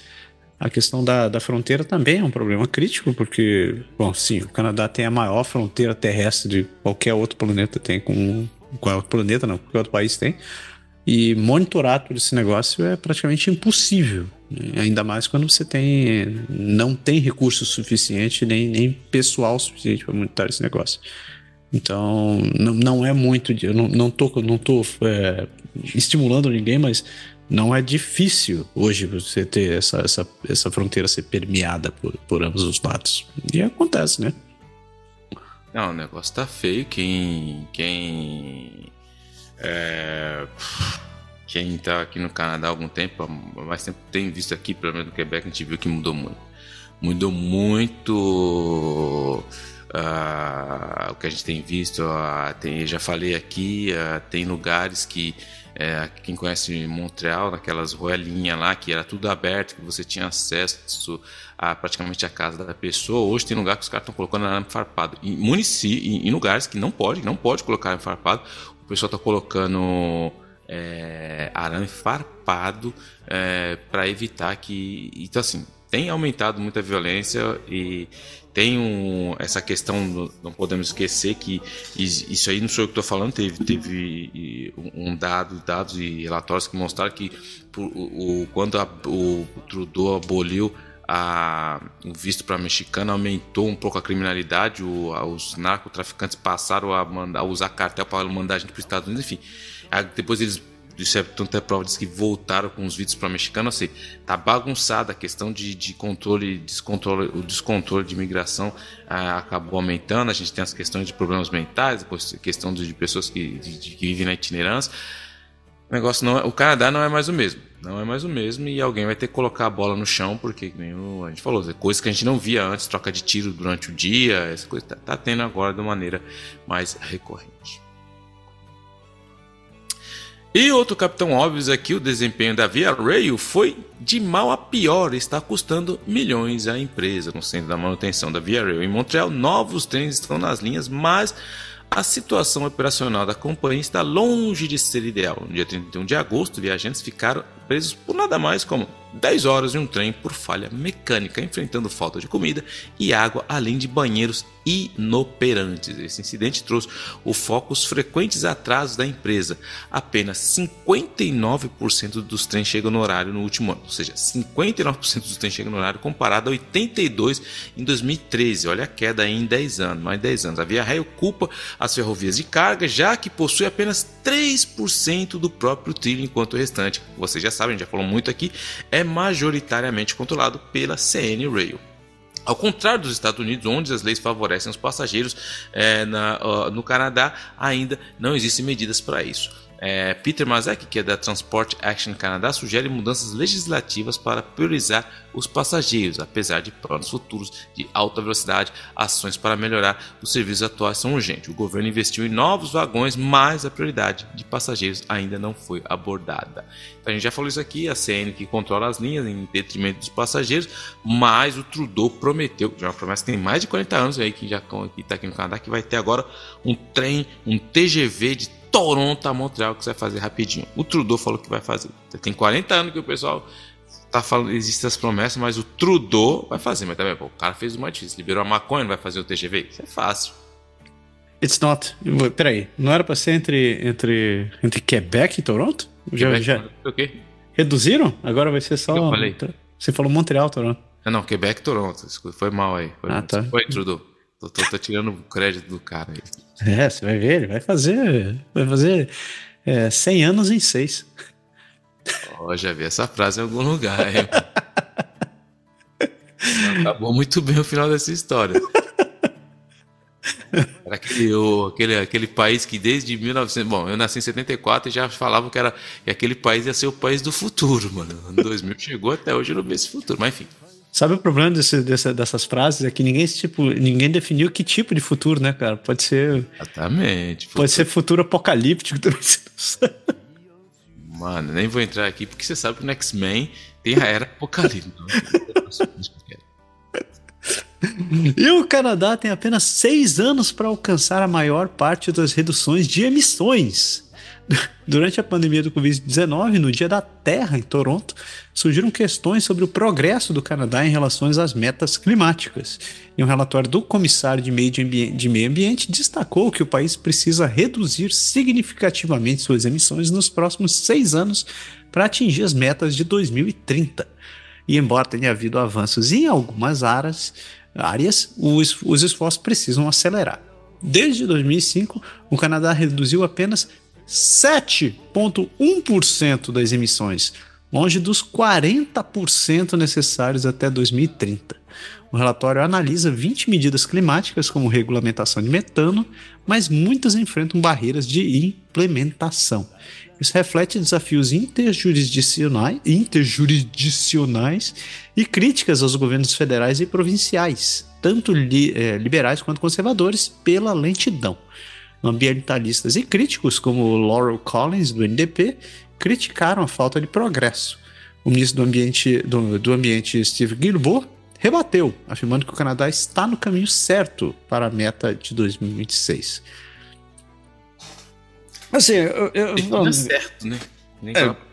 A questão da fronteira também é um problema crítico, porque, bom, sim, o Canadá tem a maior fronteira terrestre de qualquer outro planeta tem qualquer outro país tem, e monitorar todo esse negócio é praticamente impossível, né? Ainda mais quando você não tem recursos suficientes nem pessoal suficiente para monitorar esse negócio. Então, não é muito... Eu não tô estimulando ninguém, mas não é difícil hoje você ter essa fronteira ser permeada por ambos os lados. E acontece, né? Não, o negócio tá feio. Quem tá aqui no Canadá há algum tempo, mais tempo tem visto aqui, pelo menos no Quebec, a gente viu que mudou muito. Mudou muito... o que a gente tem visto, já falei aqui, tem lugares que quem conhece Montreal, naquelas ruelinhas lá, que era tudo aberto, que você tinha acesso a praticamente a casa da pessoa. Hoje tem lugar que os caras estão colocando arame farpado em lugares que não pode colocar arame farpado. O pessoal está colocando arame farpado para evitar que... Então assim, tem aumentado muita violência e tem essa questão, não podemos esquecer que isso aí não sou eu que estou falando, teve dados e relatórios que mostraram que quando o Trudeau aboliu o visto para mexicano, aumentou um pouco a criminalidade, os narcotraficantes passaram a usar cartel para mandar a gente para os Estados Unidos, enfim. Depois eles... Isso é tanta prova, diz que voltaram com os vídeos para mexicano. Assim, tá bagunçada a questão de controle, o descontrole de imigração acabou aumentando. A gente tem as questões de problemas mentais, a questão de pessoas que vivem na itinerância. O negócio o Canadá não é mais o mesmo, e alguém vai ter que colocar a bola no chão, porque a gente falou, coisas que a gente não via antes, troca de tiro durante o dia, essa coisa tá tendo agora de uma maneira mais recorrente. E outro capitão óbvio aqui, o desempenho da Via Rail foi de mal a pior, está custando milhões à empresa. No centro da manutenção da Via Rail em Montreal, novos trens estão nas linhas, mas a situação operacional da companhia está longe de ser ideal. No dia 31 de agosto, viajantes ficaram presos por nada mais como 10 horas em um trem por falha mecânica, enfrentando falta de comida e água, além de banheiros inoperantes. Esse incidente trouxe o foco os frequentes atrasos da empresa. Apenas 59% dos trens chegam no horário no último ano, ou seja, 59% dos trens chegam no horário comparado a 82% em 2013. Olha a queda aí em 10 anos, mais 10 anos. A Via Rail culpa as ferrovias de carga, já que possui apenas 3% do próprio trilho, enquanto o restante, vocês já sabem, já falou muito aqui, é majoritariamente controlado pela CN Rail. Ao contrário dos Estados Unidos, onde as leis favorecem os passageiros, no Canadá ainda não existem medidas para isso. Peter Mazek, que é da Transport Action Canada, sugere mudanças legislativas para priorizar os passageiros, apesar de planos futuros de alta velocidade. Ações para melhorar os serviços atuais são urgentes. O governo investiu em novos vagões, mas a prioridade de passageiros ainda não foi abordada. Então, a gente já falou isso aqui, a CN que controla as linhas em detrimento dos passageiros, mas o Trudeau prometeu, já é uma promessa que tem mais de 40 anos aí, que já está aqui no Canadá, que vai ter agora um trem, um TGV de Toronto a Montreal, que você vai fazer rapidinho. O Trudeau falou que vai fazer. Tem 40 anos que o pessoal tá falando, existem as promessas, mas o Trudeau vai fazer. Mas também, o cara fez uma difícil, liberou a maconha, não vai fazer o TGV? Isso é fácil. It's not. Peraí, não era pra ser entre Quebec e Toronto? Já. O quê? Reduziram? Agora vai ser só. Eu falei. Você falou Montreal, Toronto. Não, Quebec e Toronto. Foi mal aí. Tá. Foi, Trudeau. Tô tirando o crédito do cara aí. Você vai ver, ele vai fazer 100 anos em 6. Já vi essa frase em algum lugar. Acabou muito bem o final dessa história. Era aquele país que desde 1900... Bom, eu nasci em 74 e já falavam que aquele país ia ser o país do futuro, mano. Em 2000 chegou, até hoje eu não vi esse futuro, mas enfim. Sabe o problema dessas frases? É que ninguém definiu que tipo de futuro, né, cara? Pode ser... Exatamente. Pode ser futuro apocalíptico também. Mano, nem vou entrar aqui, porque você sabe que no X-Men tem a era apocalíptica. E o Canadá tem apenas 6 anos para alcançar a maior parte das reduções de emissões. Durante a pandemia do Covid-19, no Dia da Terra, em Toronto, surgiram questões sobre o progresso do Canadá em relação às metas climáticas. E um relatório do comissário de Meio Ambiente destacou que o país precisa reduzir significativamente suas emissões nos próximos 6 anos para atingir as metas de 2030. E embora tenha havido avanços em algumas áreas, os esforços precisam acelerar. Desde 2005, o Canadá reduziu apenas 7,1% das emissões, longe dos 40% necessários até 2030. O relatório analisa 20 medidas climáticas como regulamentação de metano, mas muitas enfrentam barreiras de implementação. Isso reflete desafios interjurisdicionais e críticas aos governos federais e provinciais, tanto liberais quanto conservadores, pela lentidão. Ambientalistas e críticos, como Laurel Collins, do NDP, criticaram a falta de progresso. O ministro do Ambiente, Steve Guilbeault, rebateu, afirmando que o Canadá está no caminho certo para a meta de 2026. Assim, defina certo, né?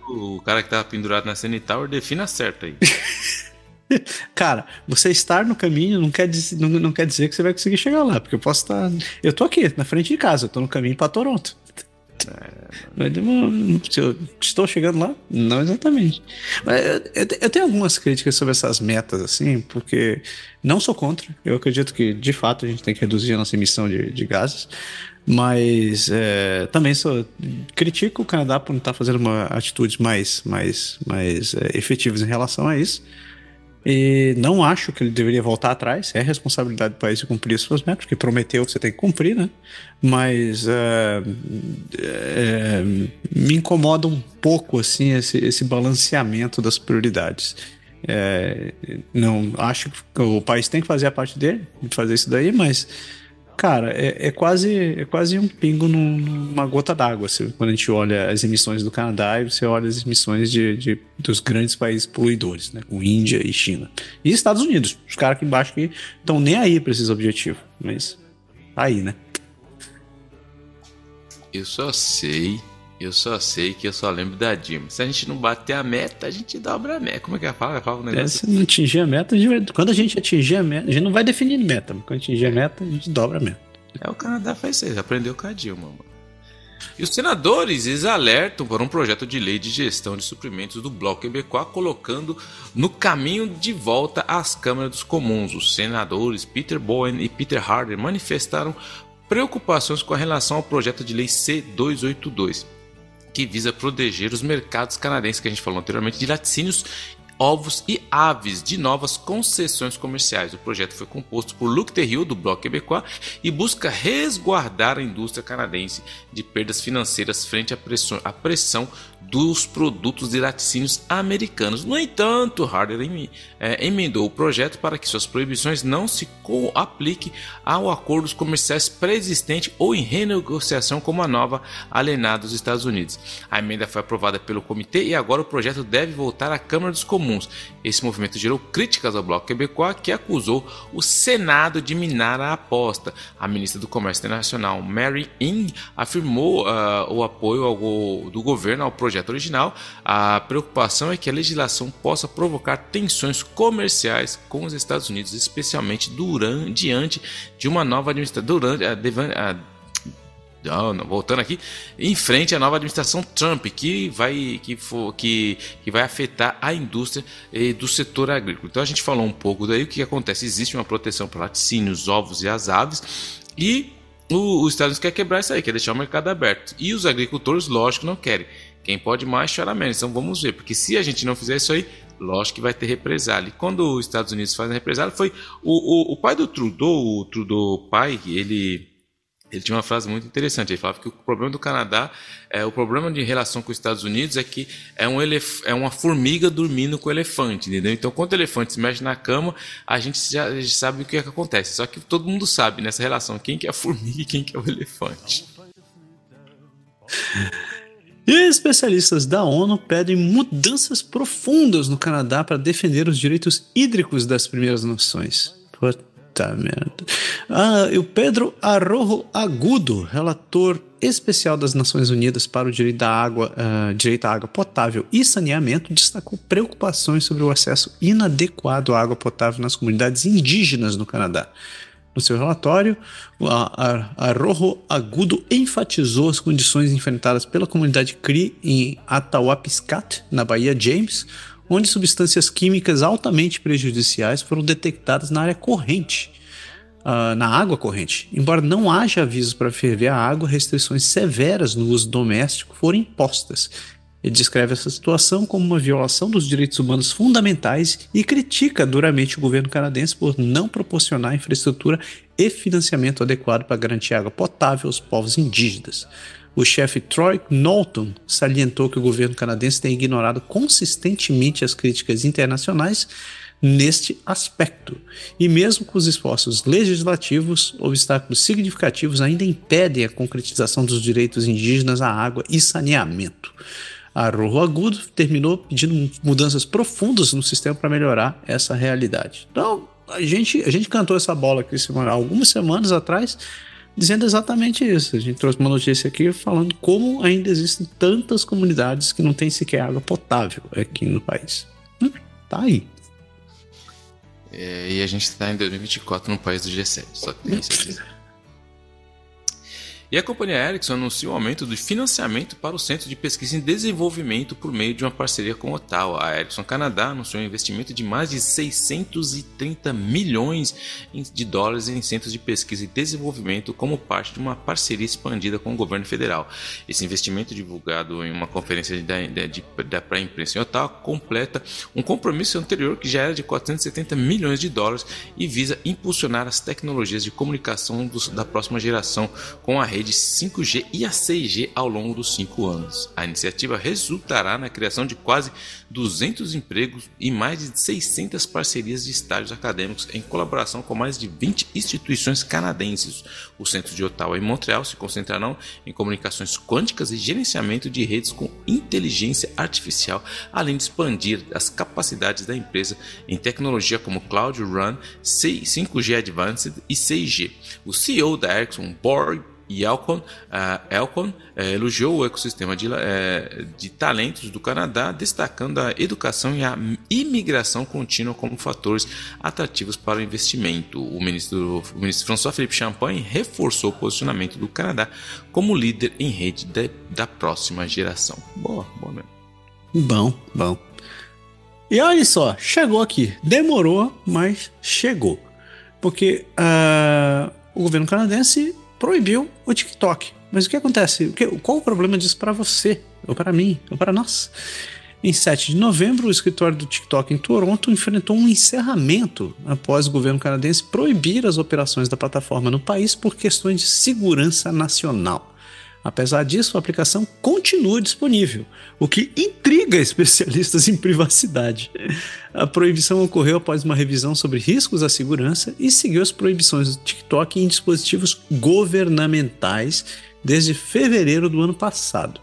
O cara que estava pendurado na CN Tower defina certo aí. Cara, você estar no caminho não quer dizer que você vai conseguir chegar lá, porque eu posso estar... Eu tô aqui, na frente de casa, eu tô no caminho para Toronto. Eu estou chegando lá? Não exatamente. Mas eu tenho algumas críticas sobre essas metas, assim, porque não sou contra. Eu acredito que, de fato, a gente tem que reduzir a nossa emissão de gases, mas também critico o Canadá por não estar fazendo atitudes mais efetivas em relação a isso. E não acho que ele deveria voltar atrás. É responsabilidade do país de cumprir as suas metas, porque prometeu, você tem que cumprir, né? Mas me incomoda um pouco assim, esse balanceamento das prioridades. Não acho que o país tem que fazer a parte dele, de fazer isso daí, mas cara, é quase um pingo numa gota d'água, assim, quando a gente olha as emissões do Canadá e você olha as emissões dos grandes países poluidores, né, com Índia e China. E Estados Unidos, os caras aqui embaixo que estão nem aí para esses objetivos, mas aí, né? Eu só sei que eu só lembro da Dilma. Se a gente não bater a meta, a gente dobra a meta. Como é que ela fala? Fala um negócio. Se não atingir a meta, quando a gente atingir a meta, a gente não vai definir meta, mas quando atingir a meta, a gente dobra a meta. O Canadá faz isso, aprendeu com a Dilma, mano. E os senadores, eles alertam para um projeto de lei de gestão de suprimentos do Bloco Québécois, colocando no caminho de volta às câmaras dos comuns. Os senadores Peter Bowen e Peter Harder manifestaram preocupações com relação ao projeto de lei C-282, que visa proteger os mercados canadenses, que a gente falou anteriormente, de laticínios ovos e aves de novas concessões comerciais. O projeto foi composto por Luc Terriot, do Bloc Québécois, e busca resguardar a indústria canadense de perdas financeiras frente à pressão dos produtos de laticínios americanos. No entanto, Harder emendou o projeto para que suas proibições não se apliquem ao acordos comerciais pré-existente ou em renegociação como a nova alienada dos Estados Unidos. A emenda foi aprovada pelo comitê e agora o projeto deve voltar à Câmara dos Comuns. Esse movimento gerou críticas ao Bloc Québécois, que acusou o Senado de minar a aposta. A ministra do Comércio Internacional, Mary Ng, afirmou o apoio do governo ao projeto original. A preocupação é que a legislação possa provocar tensões comerciais com os Estados Unidos, especialmente diante de uma nova administração, voltando aqui, em frente à nova administração Trump, que vai afetar a indústria do setor agrícola. Então a gente falou um pouco daí o que acontece. Existe uma proteção para laticínios, ovos e as aves, e os Estados Unidos quer quebrar isso aí, quer deixar o mercado aberto. E os agricultores, lógico, não querem. Quem pode mais chora menos. Então vamos ver, porque se a gente não fizer isso aí, lógico que vai ter represália. E quando os Estados Unidos fazem represália, foi o pai do Trudeau, o Trudeau pai, ele tinha uma frase muito interessante. Ele falava que o problema do Canadá, o problema de relação com os Estados Unidos é que é uma formiga dormindo com o elefante, entendeu? Então, quando o elefante se mexe na cama, a gente já sabe o que é que acontece. Só que todo mundo sabe nessa relação quem que é a formiga e quem que é o elefante. E especialistas da ONU pedem mudanças profundas no Canadá para defender os direitos hídricos das Primeiras Nações. Puta merda. E o Pedro Arrojo Agudo, relator especial das Nações Unidas para o direito à água potável e saneamento, destacou preocupações sobre o acesso inadequado à água potável nas comunidades indígenas no Canadá. No seu relatório, Arrojo Agudo enfatizou as condições enfrentadas pela comunidade Cree em Attawapiskat, na Baía James, onde substâncias químicas altamente prejudiciais foram detectadas na área corrente, na água corrente. Embora não haja avisos para ferver a água, restrições severas no uso doméstico foram impostas. Ele descreve essa situação como uma violação dos direitos humanos fundamentais e critica duramente o governo canadense por não proporcionar infraestrutura e financiamento adequado para garantir água potável aos povos indígenas. O chefe Troy Knowlton salientou que o governo canadense tem ignorado consistentemente as críticas internacionais neste aspecto. E mesmo com os esforços legislativos, obstáculos significativos ainda impedem a concretização dos direitos indígenas à água e saneamento. Arrojo Agudo terminou pedindo mudanças profundas no sistema para melhorar essa realidade. Então, a gente cantou essa bola aqui algumas semanas atrás, dizendo exatamente isso. A gente trouxe uma notícia aqui falando como ainda existem tantas comunidades que não têm sequer água potável aqui no país. Tá aí. E a gente está em 2024 no país do G7, só que tem isso aqui. E a companhia Ericsson anunciou o aumento do financiamento para o Centro de Pesquisa em Desenvolvimento por meio de uma parceria com a Ottawa. A Ericsson Canadá anunciou um investimento de mais de 630 milhões de dólares em centros de pesquisa e desenvolvimento como parte de uma parceria expandida com o governo federal. Esse investimento, divulgado em uma conferência para a imprensa em Ottawa, completa um compromisso anterior que já era de 470 milhões de dólares e visa impulsionar as tecnologias de comunicação da próxima geração com a rede 5G e a 6G ao longo dos 5 anos. A iniciativa resultará na criação de quase 200 empregos e mais de 600 parcerias de estágios acadêmicos em colaboração com mais de 20 instituições canadenses. Os centros de Ottawa e Montreal se concentrarão em comunicações quânticas e gerenciamento de redes com inteligência artificial, além de expandir as capacidades da empresa em tecnologia como Cloud Run, 5G Advanced e 6G. O CEO da Ericsson, Borg Elcon elogiou o ecossistema de talentos do Canadá, destacando a educação e a imigração contínua como fatores atrativos para o investimento. O ministro François-Philippe Champagne reforçou o posicionamento do Canadá como líder em rede da próxima geração. Boa mesmo. Bom. E olha só, chegou aqui. Demorou, mas chegou. Porque o governo canadense proibiu o TikTok. Mas o que acontece? Qual o problema disso para você? Ou para mim? Ou para nós? Em 7 de novembro, o escritório do TikTok em Toronto enfrentou um encerramento após o governo canadense proibir as operações da plataforma no país por questões de segurança nacional. Apesar disso, a aplicação continua disponível, o que intriga especialistas em privacidade. A proibição ocorreu após uma revisão sobre riscos à segurança e seguiu as proibições do TikTok em dispositivos governamentais desde fevereiro do ano passado.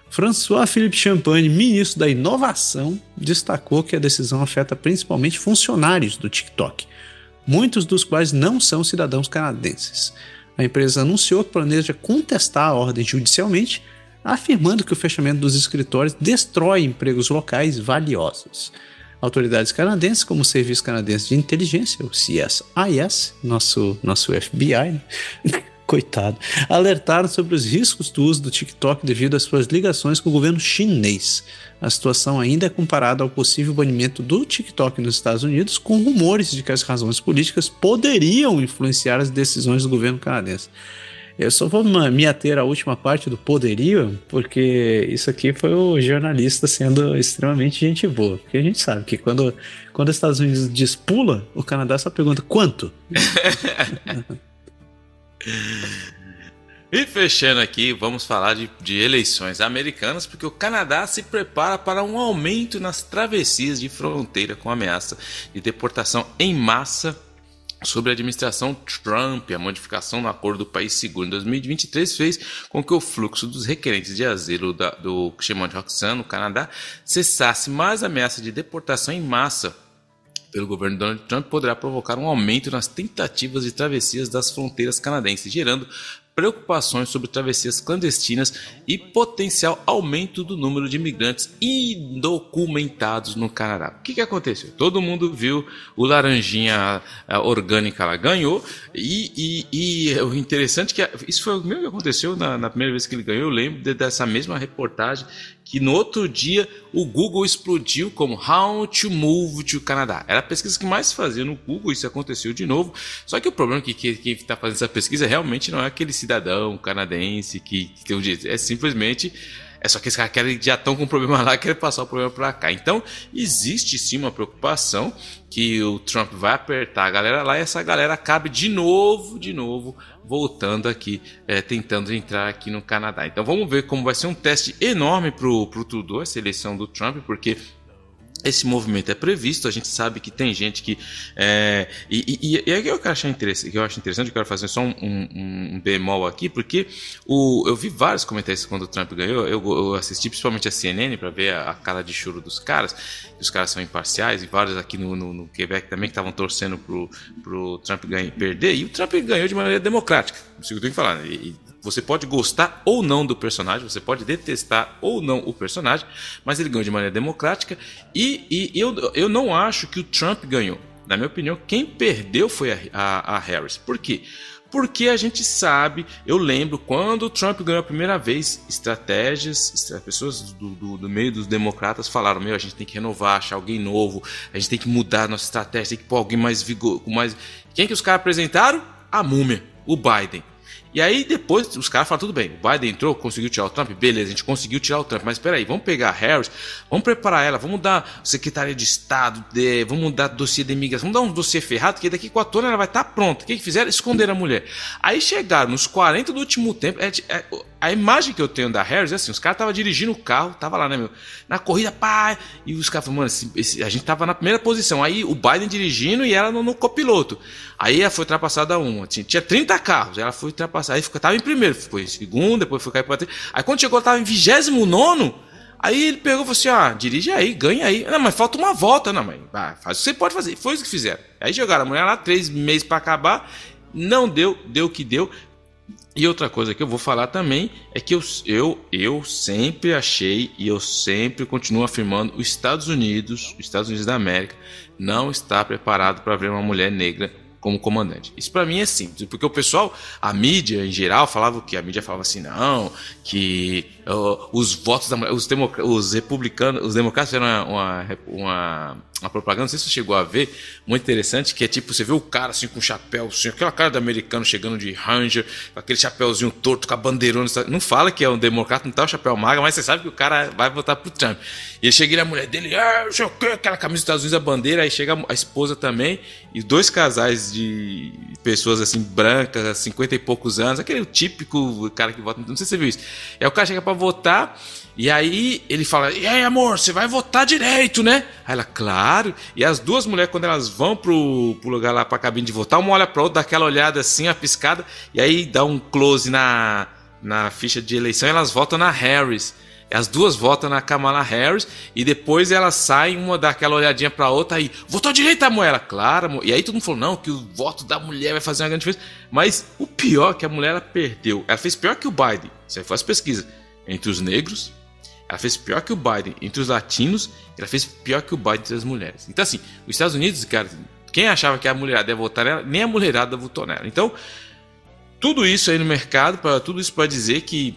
François-Philippe Champagne, ministro da Inovação, destacou que a decisão afeta principalmente funcionários do TikTok, muitos dos quais não são cidadãos canadenses. A empresa anunciou que planeja contestar a ordem judicialmente, afirmando que o fechamento dos escritórios destrói empregos locais valiosos. Autoridades canadenses, como o Serviço Canadense de Inteligência, o CSIS, nosso FBI, coitado, alertaram sobre os riscos do uso do TikTok devido às suas ligações com o governo chinês. A situação ainda é comparada ao possível banimento do TikTok nos Estados Unidos, com rumores de que as razões políticas poderiam influenciar as decisões do governo canadense. Eu só vou me ater à última parte do poderiam, porque isso aqui foi o jornalista sendo extremamente gente boa. Porque a gente sabe que quando os Estados Unidos diz pula, o Canadá só pergunta quanto? E fechando aqui, vamos falar de eleições americanas, porque o Canadá se prepara para um aumento nas travessias de fronteira com ameaça de deportação em massa sobre a administração Trump. A modificação no Acordo do País Seguro em 2023 fez com que o fluxo dos requerentes de asilo do Chemont-Roxham, no Canadá, cessasse, mas a ameaça de deportação em massa pelo governo Donald Trump poderá provocar um aumento nas tentativas de travessias das fronteiras canadenses, gerando preocupações sobre travessias clandestinas e potencial aumento do número de imigrantes indocumentados no Canadá. O que aconteceu? Todo mundo viu o laranjinha orgânica lá ganhou e o interessante é que isso foi o mesmo que aconteceu na primeira vez que ele ganhou. Eu lembro dessa mesma reportagem que no outro dia o Google explodiu como How to Move to Canada. Era a pesquisa que mais se fazia no Google, isso aconteceu de novo. Só que o problema é que quem está fazendo essa pesquisa realmente não é aquele cidadão canadense que tem um direito. É simplesmente... É só que esses caras já estão com um problema lá, querem passar o problema para cá. Então, existe sim uma preocupação que o Trump vai apertar a galera lá e essa galera acabe de novo, voltando aqui, tentando entrar aqui no Canadá. Então, vamos ver como vai ser um teste enorme pro Trudeau, essa eleição do Trump, porque esse movimento é previsto, a gente sabe que tem gente que... E aí eu acho interessante, eu quero fazer só um bemol aqui, porque eu vi vários comentários quando o Trump ganhou, eu assisti principalmente a CNN para ver a cara de choro dos caras, os caras são imparciais, e vários aqui no Quebec também que estavam torcendo pro Trump perder, e o Trump ganhou de maneira democrática, isso que eu tenho que falar, né? Você pode gostar ou não do personagem, você pode detestar ou não o personagem, mas ele ganhou de maneira democrática e eu não acho que o Trump ganhou. Na minha opinião, quem perdeu foi a Harris. Por quê? Porque a gente sabe, eu lembro quando o Trump ganhou a primeira vez, as pessoas do meio dos democratas falaram, a gente tem que renovar, achar alguém novo, a gente tem que mudar a nossa estratégia, tem que pôr alguém mais vigor, mais... Quem que os caras apresentaram? A múmia, o Biden. E aí depois os caras falam, tudo bem, o Biden entrou, conseguiu tirar o Trump, beleza, a gente conseguiu tirar o Trump, mas espera aí, vamos pegar a Harris, vamos preparar ela, vamos dar Secretaria de Estado, vamos dar dossiê de imigração, vamos dar um dossiê ferrado, que daqui 4 anos ela vai estar pronta. O que fizeram? Esconderam a mulher. Aí chegaram nos 40 do último tempo, a imagem que eu tenho da Harris é assim, os caras estavam dirigindo o carro, tava lá, né, na corrida, pá, e os caras falaram, mano, a gente tava na primeira posição, aí o Biden dirigindo e ela no copiloto. Aí ela foi ultrapassada tinha 30 carros, ela foi ultrapassada, aí tava em primeiro, ficou em segundo, depois foi cair pra 30. Aí quando chegou, ela tava em 29º, aí ele pegou e falou assim, dirige aí, ganha aí. Não, mas falta uma volta, não, mas faz o que você pode fazer. Foi isso que fizeram. Aí jogaram a mulher lá, 3 meses pra acabar, não deu o que deu. E outra coisa que eu vou falar também é que eu sempre achei e eu sempre continuo afirmando, os Estados Unidos da América não está preparado para ver uma mulher negra como comandante. Isso para mim é simples, porque o pessoal, a mídia em geral, a mídia falava assim, não, que os votos da mulher, os republicanos, os democratas fizeram uma propaganda, não sei se você chegou a ver, muito interessante, que é tipo, você vê o cara assim com chapéu, assim, aquela cara do americano chegando de Ranger, com aquele chapéuzinho torto, com a bandeirona, não fala que é um democrata, não tá o chapéu maga, mas você sabe que o cara vai votar pro Trump. E aí chega a mulher dele, não sei o que, aquela camisa dos Estados Unidos, a bandeira, aí chega a esposa também, e 2 casais de pessoas assim, brancas, 50 e poucos anos, aquele típico cara que vota, não sei se você viu isso. E aí o cara chega pra votar, e aí ele fala, e aí amor, você vai votar direito, né? Aí ela, claro. E as 2 mulheres, quando elas vão pro lugar lá, pra cabine de votar, uma olha pra outra, dá aquela olhada assim, a piscada, e aí dá um close na ficha de eleição, e elas votam na Harris. As 2 votam na Kamala Harris, e depois elas saem, uma dá aquela olhadinha pra outra, aí, votou direito a mulher? Ela, claro, amor. E aí todo mundo falou, não, que o voto da mulher vai fazer uma grande diferença. Mas o pior é que a mulher, ela perdeu. Ela fez pior que o Biden. Você faz pesquisa entre os negros, ela fez pior que o Biden entre os latinos, ela fez pior que o Biden entre as mulheres. Então assim, os Estados Unidos, cara, quem achava que a mulherada ia votar nela, nem a mulherada votou nela. Então, tudo isso aí no mercado, tudo isso para dizer que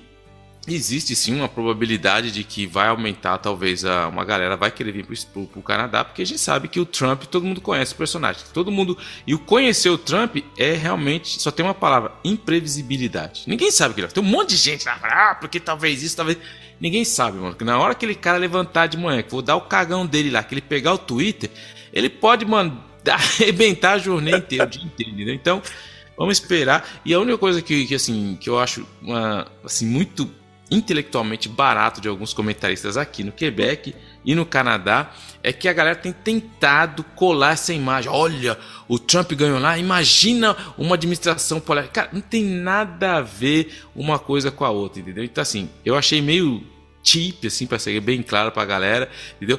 existe sim uma probabilidade de que vai aumentar, talvez uma galera vai querer vir pro Canadá, porque a gente sabe que o Trump, todo mundo conhece o personagem, todo mundo, e o conhecer o Trump é realmente, só tem uma palavra, imprevisibilidade. Ninguém sabe o que ele vai. Tem um monte de gente lá, porque talvez isso, talvez... Ninguém sabe, mano, que na hora que aquele cara levantar de manhã, que vou dar o cagão dele lá, que ele pegar o Twitter, ele pode mandar arrebentar a jornada inteira, o dia inteiro, entendeu? Então, vamos esperar. E a única coisa que eu acho assim, muito intelectualmente barato de alguns comentaristas aqui no Quebec e no Canadá é que a galera tem tentado colar essa imagem. Olha, o Trump ganhou lá, imagina uma administração política. Cara, não tem nada a ver uma coisa com a outra, entendeu? Então assim, eu achei meio cheap, assim, para ser bem claro pra galera, entendeu?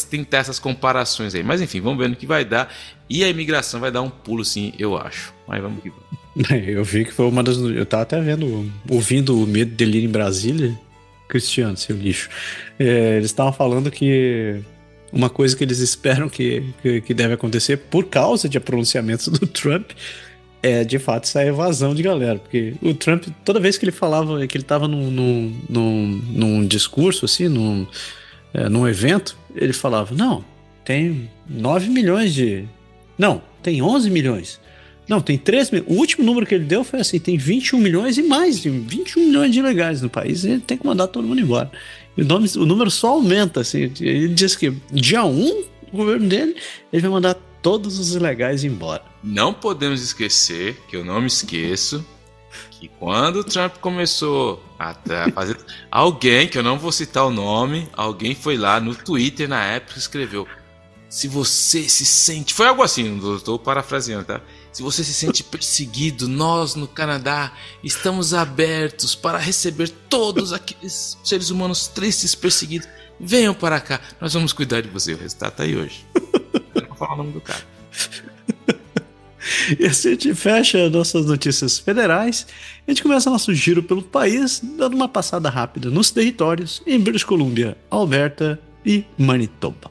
Tentar essas comparações aí. Mas enfim, vamos ver no que vai dar. E a imigração vai dar um pulo, sim, eu acho. Mas vamos que vamos. Eu vi que foi uma das... Eu tava até ouvindo o Medo e Delírio em Brasília. Cristiano, seu lixo. Eles estavam falando que uma coisa que eles esperam que deve acontecer por causa de pronunciamentos do Trump é, de fato, essa evasão de galera. Porque o Trump, toda vez que ele falava que ele tava num discurso, assim, num evento, ele falava, não, tem 9 milhões de... Não, tem 11 milhões. Não, tem 3 milhões. O último número que ele deu foi assim, tem 21 milhões e mais de 21 milhões de ilegais no país. Ele tem que mandar todo mundo embora. E o número só aumenta, assim. Ele diz que dia 1, o governo dele, ele vai mandar todos os ilegais embora. Não podemos esquecer, que eu não me esqueço, que quando o Trump começou a fazer... Alguém, que eu não vou citar o nome, alguém foi lá no Twitter na época e escreveu: se você se sente... Foi algo assim, não estou parafraseando, tá? Se você se sente perseguido, nós no Canadá estamos abertos para receber todos aqueles seres humanos tristes, perseguidos. Venham para cá, nós vamos cuidar de você. O resultado tá aí hoje. Eu vou falar o nome do cara. E assim a gente fecha nossas notícias federais. A gente começa nosso giro pelo país, dando uma passada rápida nos territórios em British Columbia, Alberta e Manitoba.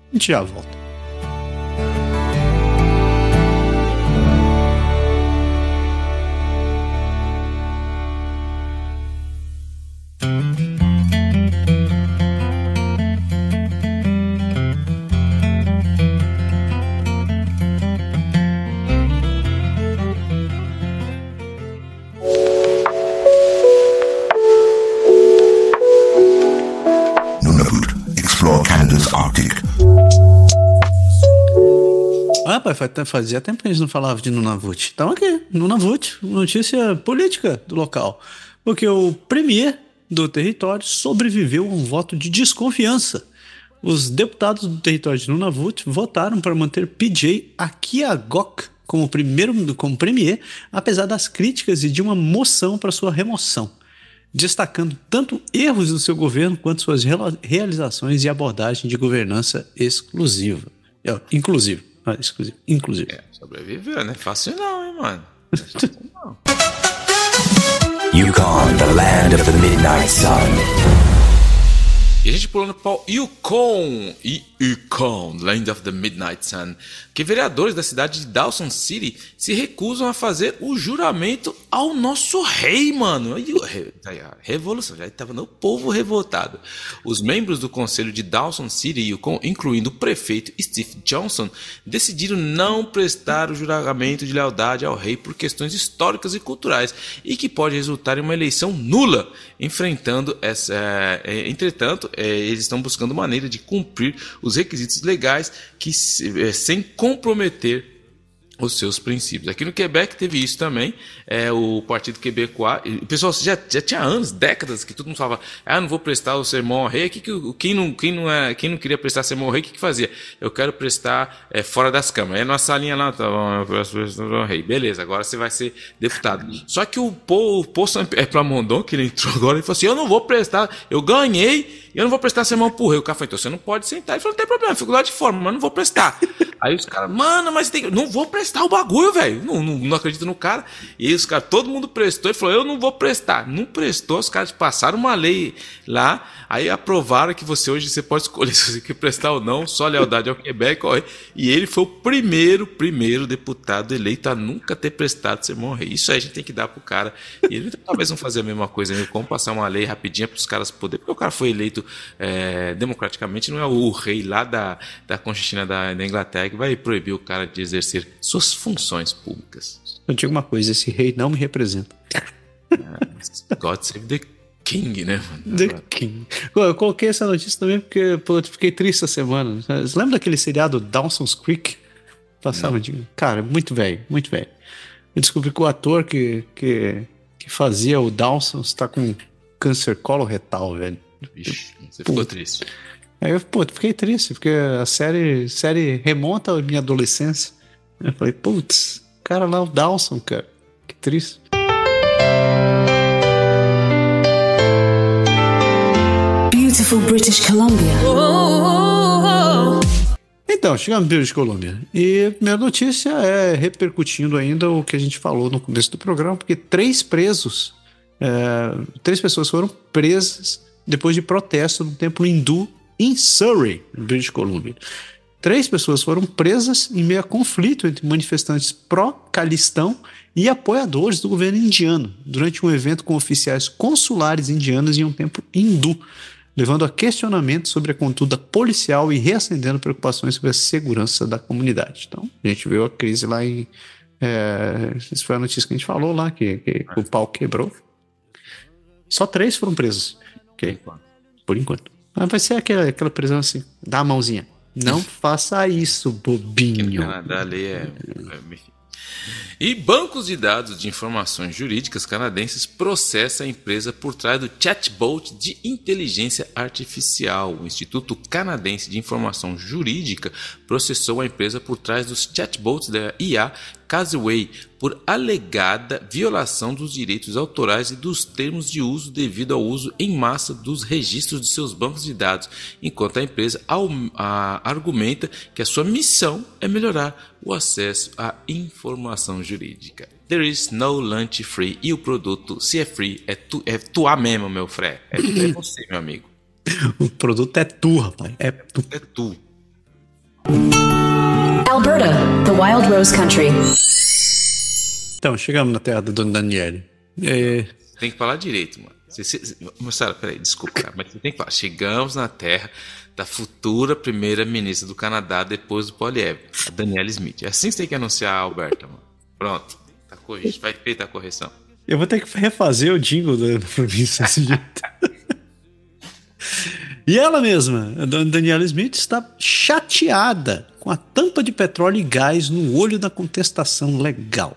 A gente já volta. Fazia tempo que a gente não falava de Nunavut. Então aqui, Nunavut, notícia política do local. Porque o premier do território sobreviveu a um voto de desconfiança. Os deputados do território de Nunavut votaram para manter PJ Akiagok como premier, apesar das críticas e de uma moção para sua remoção, destacando tanto erros do seu governo quanto suas realizações e abordagem de governança inclusiva. Sobreviveu, não é fácil não, hein, mano? Não. Yukon, the land of the midnight sun. E a gente pulando para o Yukon, Land of the Midnight Sun, que vereadores da cidade de Dawson City se recusam a fazer o juramento ao nosso rei, mano. E a revolução, já estava no povo revoltado. Os membros do conselho de Dawson City, incluindo o prefeito Steve Johnson, decidiram não prestar o juramento de lealdade ao rei por questões históricas e culturais e que pode resultar em uma eleição nula. Entretanto, eles estão buscando maneira de cumprir os requisitos legais sem comprometer os seus princípios. Aqui no Quebec teve isso também, o Partido Quebecois, o pessoal já tinha anos, décadas, que todo mundo falava, não vou prestar o sermão ao rei. Quem não queria prestar sermão ao rei, o que fazia? Eu quero prestar fora das câmaras. Aí na salinha lá, tá bom, eu presto ao rei. Beleza, agora você vai ser deputado. Só que o Paul Plamondon, que ele entrou agora, ele falou assim, eu não vou prestar, eu ganhei, eu não vou prestar sermão pro rei. O cara falou, então você não pode sentar. Ele falou, não tem problema, eu fico lá de forma, mas não vou prestar. Aí os caras, mano, mas não vou prestar o bagulho, velho. Não acredito no cara. E aí os caras, todo mundo prestou e falou, eu não vou prestar. Não prestou, os caras passaram uma lei lá, aí aprovaram que hoje você pode escolher se você quer prestar ou não, só lealdade ao Quebec. E ele foi o primeiro deputado eleito a nunca ter prestado sermão ao rei. Isso aí a gente tem que dar pro cara. E ele talvez não fazer a mesma coisa, né? Como passar uma lei rapidinha pros caras poderem. Porque o cara foi eleito democraticamente, não é o rei lá da Conchichina da Inglaterra que vai proibir o cara de exercer suas funções públicas. Eu digo uma coisa, esse rei não me representa. God save the King, né, mano? The King. Eu coloquei essa notícia também porque eu fiquei triste essa semana. Você lembra daquele seriado Dawson's Creek? Passava de... Cara, muito velho, muito velho. Eu descobri que o ator que fazia o Dawson está com câncer coloretal, velho. Vixe, você ficou triste. Aí eu, fiquei triste, porque a série remonta à minha adolescência. Eu falei, putz, cara lá, o Dawson, cara. Que triste. Beautiful British Columbia. Então, chegamos em British Columbia. E a primeira notícia é repercutindo ainda o que a gente falou no começo do programa, porque 3 pessoas foram presas depois de protesto no templo hindu em Surrey, British Columbia. 3 pessoas foram presas em meio a conflito entre manifestantes pró-calistão e apoiadores do governo indiano, durante um evento com oficiais consulares indianos em um templo hindu, levando a questionamentos sobre a conduta policial e reacendendo preocupações sobre a segurança da comunidade. Então, a gente viu a crise lá em... Isso foi a notícia que a gente falou lá, que o pau quebrou. Só 3 foram presos. Okay. Por enquanto. Mas vai ser aquela prisão assim, dá a mãozinha. Não faça isso, bobinho. Aqui no Canadá, a lei E bancos de dados de informações jurídicas canadenses processa a empresa por trás do chatbot de inteligência artificial. O Instituto Canadense de Informação Jurídica processou a empresa por trás dos chatbots da IA Caseway por alegada violação dos direitos autorais e dos termos de uso devido ao uso em massa dos registros de seus bancos de dados, enquanto a empresa argumenta que a sua missão é melhorar o acesso à informação jurídica. There is no lunch free. E o produto, se é free, é tua mesmo, meu fré. É você, meu amigo. O produto é tu, rapaz. É tu. Alberta, the Wild Rose Country. Então, chegamos na terra da Dona Daniele. Tem que falar direito, mano. Moçada, peraí, desculpa, cara, mas você tem que falar. Chegamos na terra da futura primeira-ministra do Canadá depois do Poilievre, a Danielle Smith. É assim que você tem que anunciar a Alberta, mano. Pronto, tá corrigido, vai feita a correção. Eu vou ter que refazer o jingle da província desse jeito. E ela mesma, a Dona Danielle Smith, está chateada com a tampa de petróleo e gás no olho da contestação legal.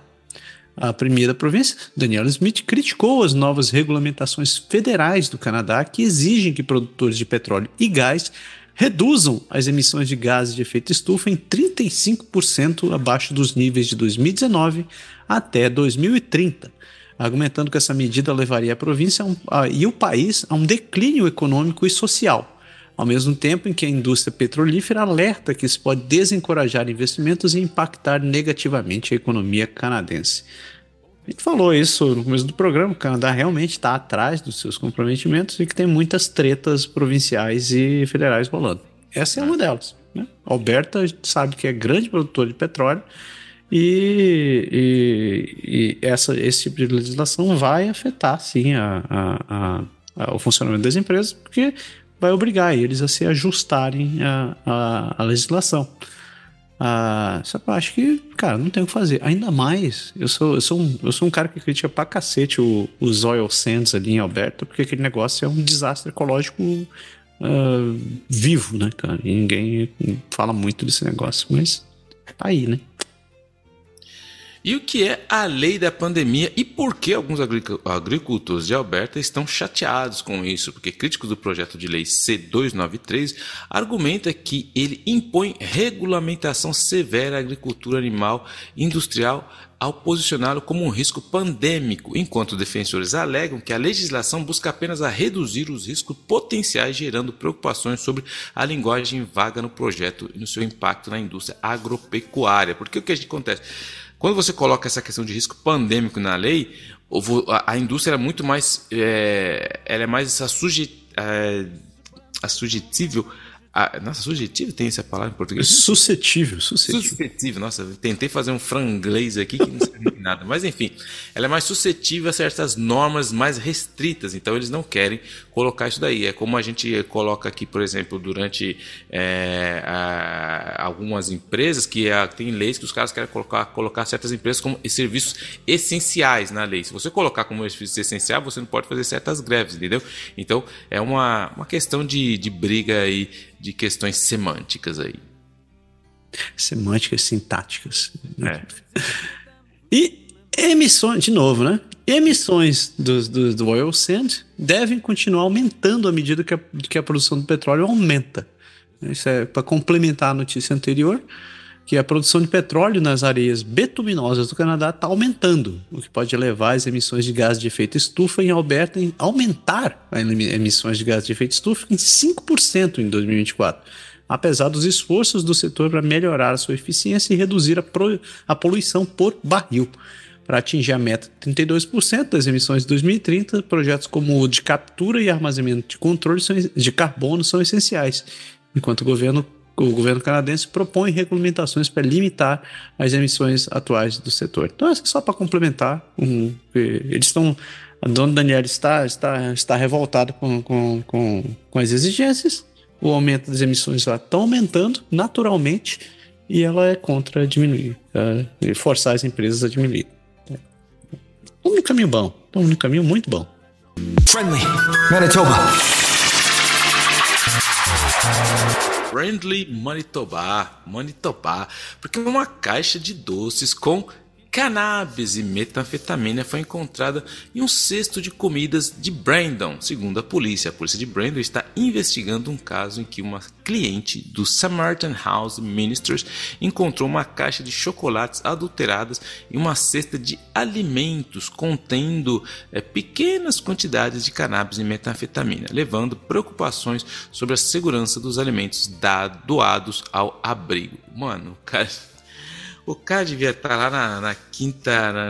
A primeira província, Danielle Smith, criticou as novas regulamentações federais do Canadá que exigem que produtores de petróleo e gás reduzam as emissões de gases de efeito estufa em 35% abaixo dos níveis de 2019 até 2030, argumentando que essa medida levaria a província e o país a um declínio econômico e social, ao mesmo tempo em que a indústria petrolífera alerta que isso pode desencorajar investimentos e impactar negativamente a economia canadense. A gente falou isso no começo do programa, o Canadá realmente está atrás dos seus comprometimentos e que tem muitas tretas provinciais e federais rolando. Essa é uma delas, né? Alberta sabe que é grande produtor de petróleo E esse tipo de legislação vai afetar, sim, o funcionamento das empresas, porque vai obrigar eles a se ajustarem à legislação. Só que eu acho que, cara, não tem o que fazer. Ainda mais, eu sou um cara que critica pra cacete os oil sands ali em Alberta, porque aquele negócio é um desastre ecológico vivo, né, cara? E ninguém fala muito desse negócio, mas tá aí, né? E o que é a lei da pandemia e por que alguns agricultores de Alberta estão chateados com isso? Porque críticos do projeto de lei C293 argumentam que ele impõe regulamentação severa à agricultura animal industrial ao posicioná-lo como um risco pandêmico, enquanto defensores alegam que a legislação busca apenas a reduzir os riscos potenciais, gerando preocupações sobre a linguagem vaga no projeto e no seu impacto na indústria agropecuária. Porque o que acontece? Quando você coloca essa questão de risco pandêmico na lei, a indústria é muito mais, ela é mais suscetível. Nossa, suscetível tem essa palavra em português? Suscetível. Nossa, eu tentei fazer um franglês aqui que não serve nada. Mas enfim, ela é mais suscetível a certas normas mais restritas. Então eles não querem colocar isso daí. É como a gente coloca aqui, por exemplo, durante algumas empresas que tem leis que os caras querem colocar certas empresas como serviços essenciais na lei. Se você colocar como serviço essencial, você não pode fazer certas greves, entendeu? Então é uma questão de briga aí, de questões semânticas aí. Semânticas, sintáticas. E emissões, de novo, né? Emissões do oil sand devem continuar aumentando à medida que a produção do petróleo aumenta. Isso é para complementar a notícia anterior, que a produção de petróleo nas areias betuminosas do Canadá está aumentando, o que pode levar as emissões de gás de efeito estufa em Alberta a aumentar as emissões de gás de efeito estufa em 5% em 2024, apesar dos esforços do setor para melhorar a sua eficiência e reduzir a poluição por barril. Para atingir a meta de 32% das emissões de 2030, projetos como o de captura e armazenamento de controle de carbono são essenciais, enquanto o governo canadense propõe regulamentações para limitar as emissões atuais do setor. Então, é só para complementar. Eles estão. A dona Daniela está revoltada com as exigências. O aumento das emissões lá está aumentando naturalmente e ela é contra diminuir, forçar as empresas a diminuir. Estamos no caminho bom. Estamos no caminho muito bom. Friendly, Manitoba. Friendly Manitoba, porque uma caixa de doces com cannabis e metanfetamina foi encontrada em um cesto de comidas de Brandon. Segundo a polícia de Brandon está investigando um caso em que uma cliente do Samaritan House Ministries encontrou uma caixa de chocolates adulteradas e uma cesta de alimentos contendo pequenas quantidades de cannabis e metanfetamina, levando preocupações sobre a segurança dos alimentos doados ao abrigo. Mano, o cara devia estar lá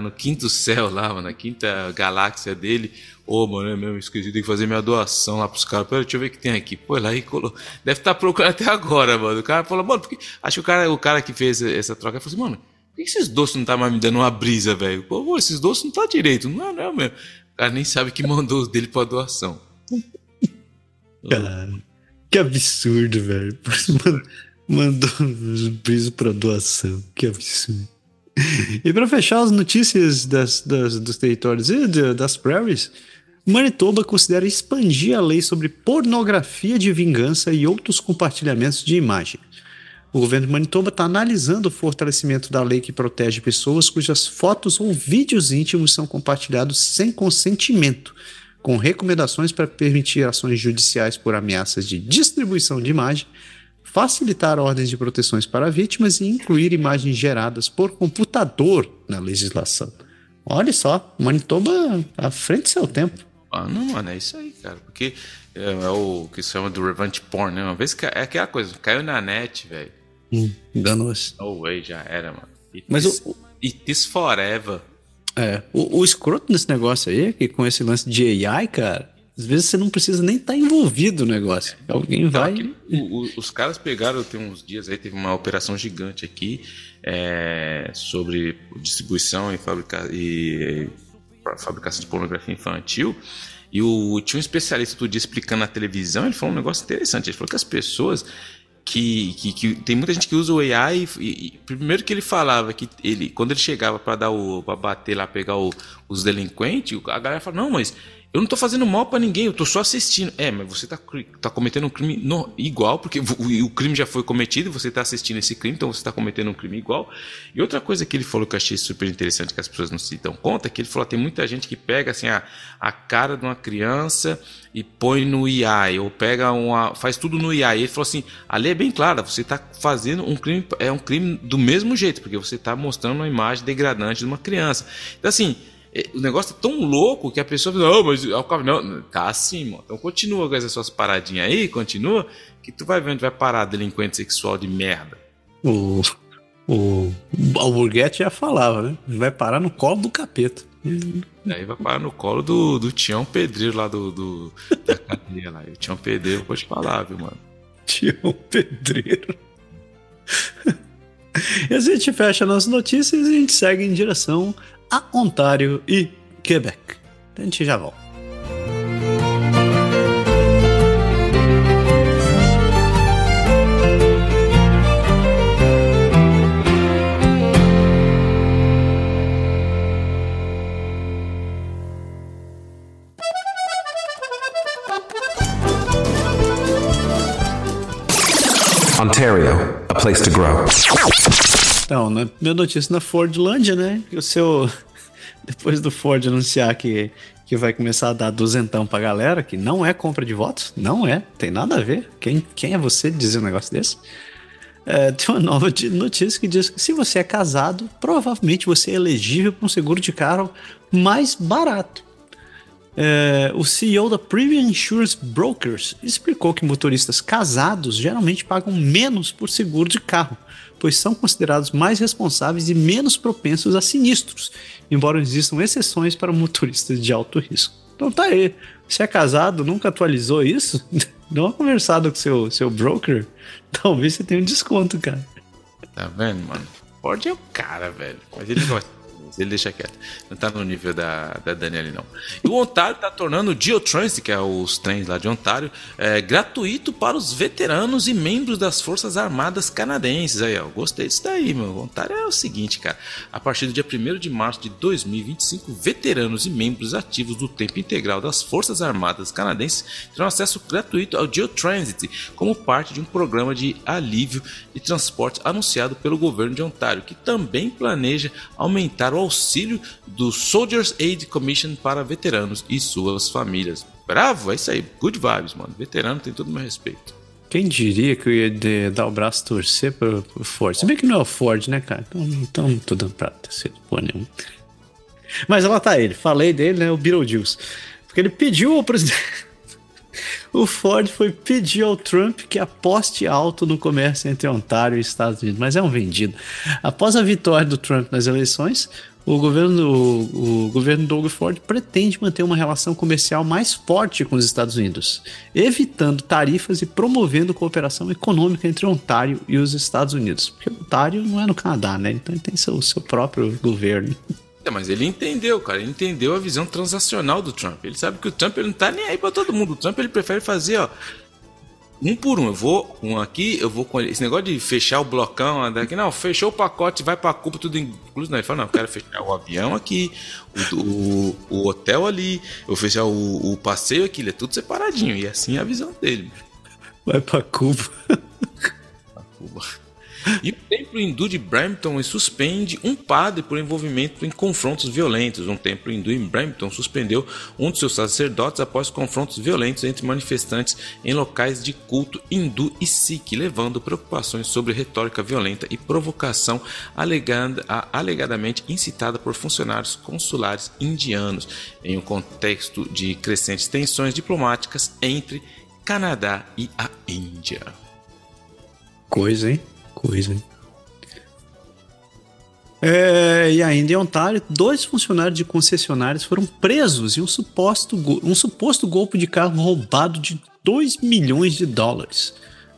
no quinto céu lá, mano, na quinta galáxia dele. Mano, é mesmo, esqueci, tem que fazer minha doação lá pros caras. Pera, deixa eu ver o que tem aqui. Foi lá e colou. Deve estar procurando até agora, mano. O cara falou, mano, porque... acho que o cara que fez essa troca falou assim, mano, por que esses doces não tá mais me dando uma brisa, velho? Pô, esses doces não tá direito. Não mesmo. O cara nem sabe que mandou os dele pra doação. Cara, que absurdo, velho. Mandou os brisos para doação. Que absurdo. E para fechar as notícias dos territórios e das prairies, Manitoba considera expandir a lei sobre pornografia de vingança e outros compartilhamentos de imagem. O governo de Manitoba está analisando o fortalecimento da lei que protege pessoas cujas fotos ou vídeos íntimos são compartilhados sem consentimento, com recomendações para permitir ações judiciais por ameaças de distribuição de imagem, facilitar ordens de proteções para vítimas e incluir imagens geradas por computador na legislação. Olha só, Manitoba à frente do seu tempo. Mano, é isso aí, cara. Porque é o que se chama do revenge porn, né? Uma vez que é aquela coisa, caiu na net, velho. Danou-se. No way, já era, mano. It is forever. O escroto nesse negócio aí é que com esse lance de AI, cara, Às vezes você não precisa nem estar envolvido no negócio. Alguém vai... Os caras pegaram, tem uns dias aí, teve uma operação gigante aqui sobre distribuição e fabricação de pornografia infantil. E tinha um especialista todo dia explicando na televisão, ele falou um negócio interessante. Ele falou que as pessoas... Que tem muita gente que usa o AI primeiro que ele falava que quando ele chegava para bater lá, pegar os delinquentes, a galera fala, não, mas eu não tô fazendo mal para ninguém, eu tô só assistindo. Mas você tá cometendo um crime igual, porque o crime já foi cometido e você tá assistindo esse crime, então você tá cometendo um crime igual. E outra coisa que ele falou que eu achei super interessante, que as pessoas não se dão conta, é que ele falou, tem muita gente que pega assim a cara de uma criança e põe no AI, ou faz tudo no AI. Ele falou assim, a lei é bem clara, você está fazendo um crime, é um crime do mesmo jeito, porque você está mostrando uma imagem degradante de uma criança. Então assim, o negócio é tão louco que a pessoa fala, não, tá assim, mano. Então continua com essas suas paradinhas aí, continua, que tu vai ver onde vai parar delinquente sexual de merda. O Alburguete já falava, né? Vai parar no colo do capeta. Aí vai parar no colo do Tião Pedreiro lá da cadeia lá. O Tião Pedreiro, vou te falar, viu, mano? Tião Pedreiro. E a gente fecha nas notícias e a gente segue em direção a Ontário e Quebec. A gente já volta. Ontario, a place to grow. Então, minha notícia na Fordlândia, né? Depois do Ford anunciar que vai começar a dar duzentão pra galera, que não é compra de votos, não é, tem nada a ver. Quem é você de dizer um negócio desse? Tem uma nova notícia que diz que se você é casado, provavelmente você é elegível para um seguro de carro mais barato. O CEO da Premium Insurance Brokers explicou que motoristas casados geralmente pagam menos por seguro de carro, pois são considerados mais responsáveis e menos propensos a sinistros, embora existam exceções para motoristas de alto risco. Então tá aí, você é casado, nunca atualizou isso? Dá uma conversada com seu broker, talvez você tenha um desconto, cara. Tá vendo, mano? Ford é o cara, velho, mas ele gosta. Ele deixa quieto. Não tá no nível da Daniela, não. E o Ontário tá tornando o Geotransit, que é os trens lá de Ontário, gratuito para os veteranos e membros das Forças Armadas canadenses. Aí, ó, gostei disso daí, meu. O Ontário é o seguinte, cara. A partir do dia 1º de março de 2025, veteranos e membros ativos do tempo integral das Forças Armadas canadenses terão acesso gratuito ao Geotransit, como parte de um programa de alívio de transporte anunciado pelo governo de Ontário, que também planeja aumentar o auxílio do Soldiers Aid Commission para veteranos e suas famílias. Bravo, é isso aí, good vibes, mano. Veterano tem todo o meu respeito. Quem diria que eu ia dar o braço torcer pro Ford? Se bem que não é o Ford, né, cara? Então não tô dando pra torcer porra nenhuma. Mas lá tá ele, falei dele, né, o Beetlejuice. Porque ele pediu ao presidente... O Ford foi pedir ao Trump que aposte alto no comércio entre Ontário e Estados Unidos, mas é um vendido. Após a vitória do Trump nas eleições, o governo Doug Ford pretende manter uma relação comercial mais forte com os Estados Unidos, evitando tarifas e promovendo cooperação econômica entre Ontário e os Estados Unidos. Porque Ontário não é no Canadá, né? Então ele tem seu próprio governo. Mas ele entendeu, cara. Ele entendeu a visão transacional do Trump. Ele sabe que o Trump ele não tá nem aí pra todo mundo. O Trump ele prefere fazer, ó, um por um. Eu vou com aqui, eu vou com esse negócio de fechar o blocão daqui. Não, fechou o pacote, vai pra Cuba, tudo incluso. Não, ele fala, não, eu quero fechar o avião aqui, o hotel ali, eu vou fechar o passeio aqui. Ele é tudo separadinho. E assim é a visão dele. Vai pra Cuba. Pra Cuba. E o templo hindu de Brampton suspende um padre por envolvimento em confrontos violentos. Um templo hindu em Brampton suspendeu um de seus sacerdotes após confrontos violentos entre manifestantes em locais de culto hindu e sikh, levando preocupações sobre retórica violenta e provocação alegadamente incitada por funcionários consulares indianos, em um contexto de crescentes tensões diplomáticas entre Canadá e a Índia. Coisa, hein? E ainda em Ontário, 2 funcionários de concessionárias foram presos em um suposto golpe de carro roubado de $2 milhões.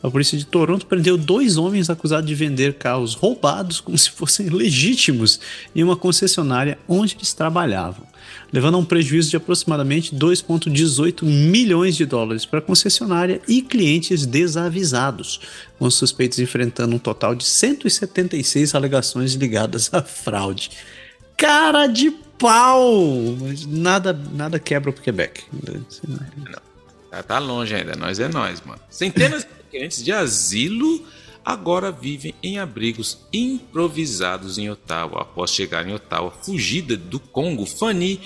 A polícia de Toronto prendeu 2 homens acusados de vender carros roubados como se fossem legítimos em uma concessionária onde eles trabalhavam, levando a um prejuízo de aproximadamente $2,18 milhões para a concessionária e clientes desavisados, com os suspeitos enfrentando um total de 176 alegações ligadas à fraude. Cara de pau! Mas nada quebra o Quebec. Não, tá longe ainda, nós é nós, mano. Centenas de clientes de asilo agora vivem em abrigos improvisados em Ottawa. Após chegar em Ottawa, fugida do Congo, Fanny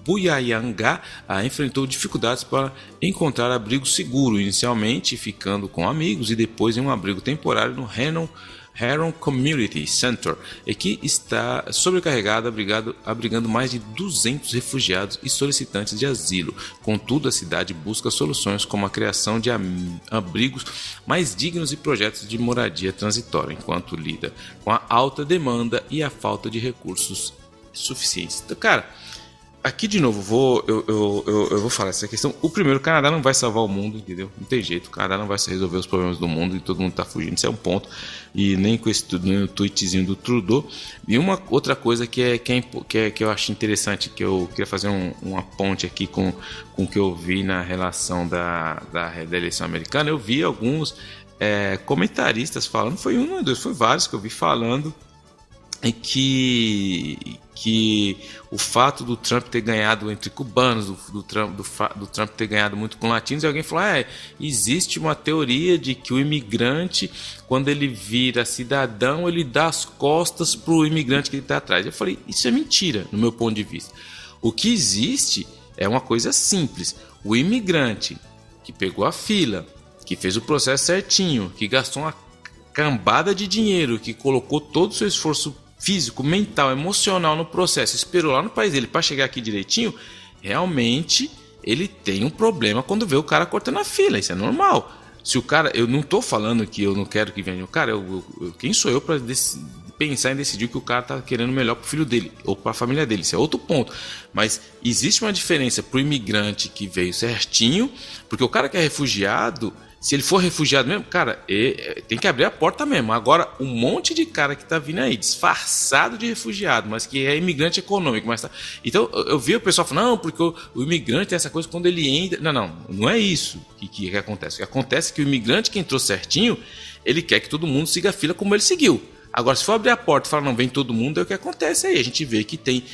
Buyayanga enfrentou dificuldades para encontrar abrigo seguro, inicialmente ficando com amigos e depois em um abrigo temporário no Heron Community Center, e que está sobrecarregado, abrigando mais de 200 refugiados e solicitantes de asilo. Contudo, a cidade busca soluções como a criação de abrigos mais dignos e projetos de moradia transitória, enquanto lida com a alta demanda e a falta de recursos suficientes. Então, cara, aqui de novo, eu vou falar essa questão. O primeiro, o Canadá não vai salvar o mundo, entendeu? Não tem jeito, o Canadá não vai resolver os problemas do mundo e todo mundo tá fugindo, isso é um ponto. E nem com esse no tweetzinho do Trudeau. E uma outra coisa que eu acho interessante, que eu queria fazer uma ponte aqui com o que eu vi na relação da eleição americana. Eu vi alguns comentaristas falando, foi um ou dois, foi vários que eu vi falando, em que o fato do Trump ter ganhado entre cubanos, do Trump ter ganhado muito com latinos, e alguém falou, existe uma teoria de que o imigrante, quando ele vira cidadão, ele dá as costas para o imigrante que ele está atrás. Eu falei, isso é mentira, no meu ponto de vista. O que existe é uma coisa simples. O imigrante que pegou a fila, que fez o processo certinho, que gastou uma cambada de dinheiro, que colocou todo o seu esforço físico, mental, emocional no processo, esperou lá no país dele para chegar aqui direitinho, realmente ele tem um problema quando vê o cara cortando a fila. Isso é normal. Se o cara, eu não tô falando que eu não quero que venha o cara, quem sou eu para pensar em decidir que o cara tá querendo melhor pro filho dele ou para a família dele? Isso é outro ponto. Mas existe uma diferença pro imigrante que veio certinho, porque o cara que é refugiado, se ele for refugiado mesmo, cara, tem que abrir a porta mesmo. Agora, um monte de cara que tá vindo aí, disfarçado de refugiado, mas que é imigrante econômico. Mas tá... Então, eu vi o pessoal falando, não, porque o imigrante tem essa coisa quando ele entra... Não é isso que acontece. O que acontece é que o imigrante que entrou certinho, ele quer que todo mundo siga a fila como ele seguiu. Agora, se for abrir a porta e falar, não, vem todo mundo, é o que acontece aí. A gente vê que tem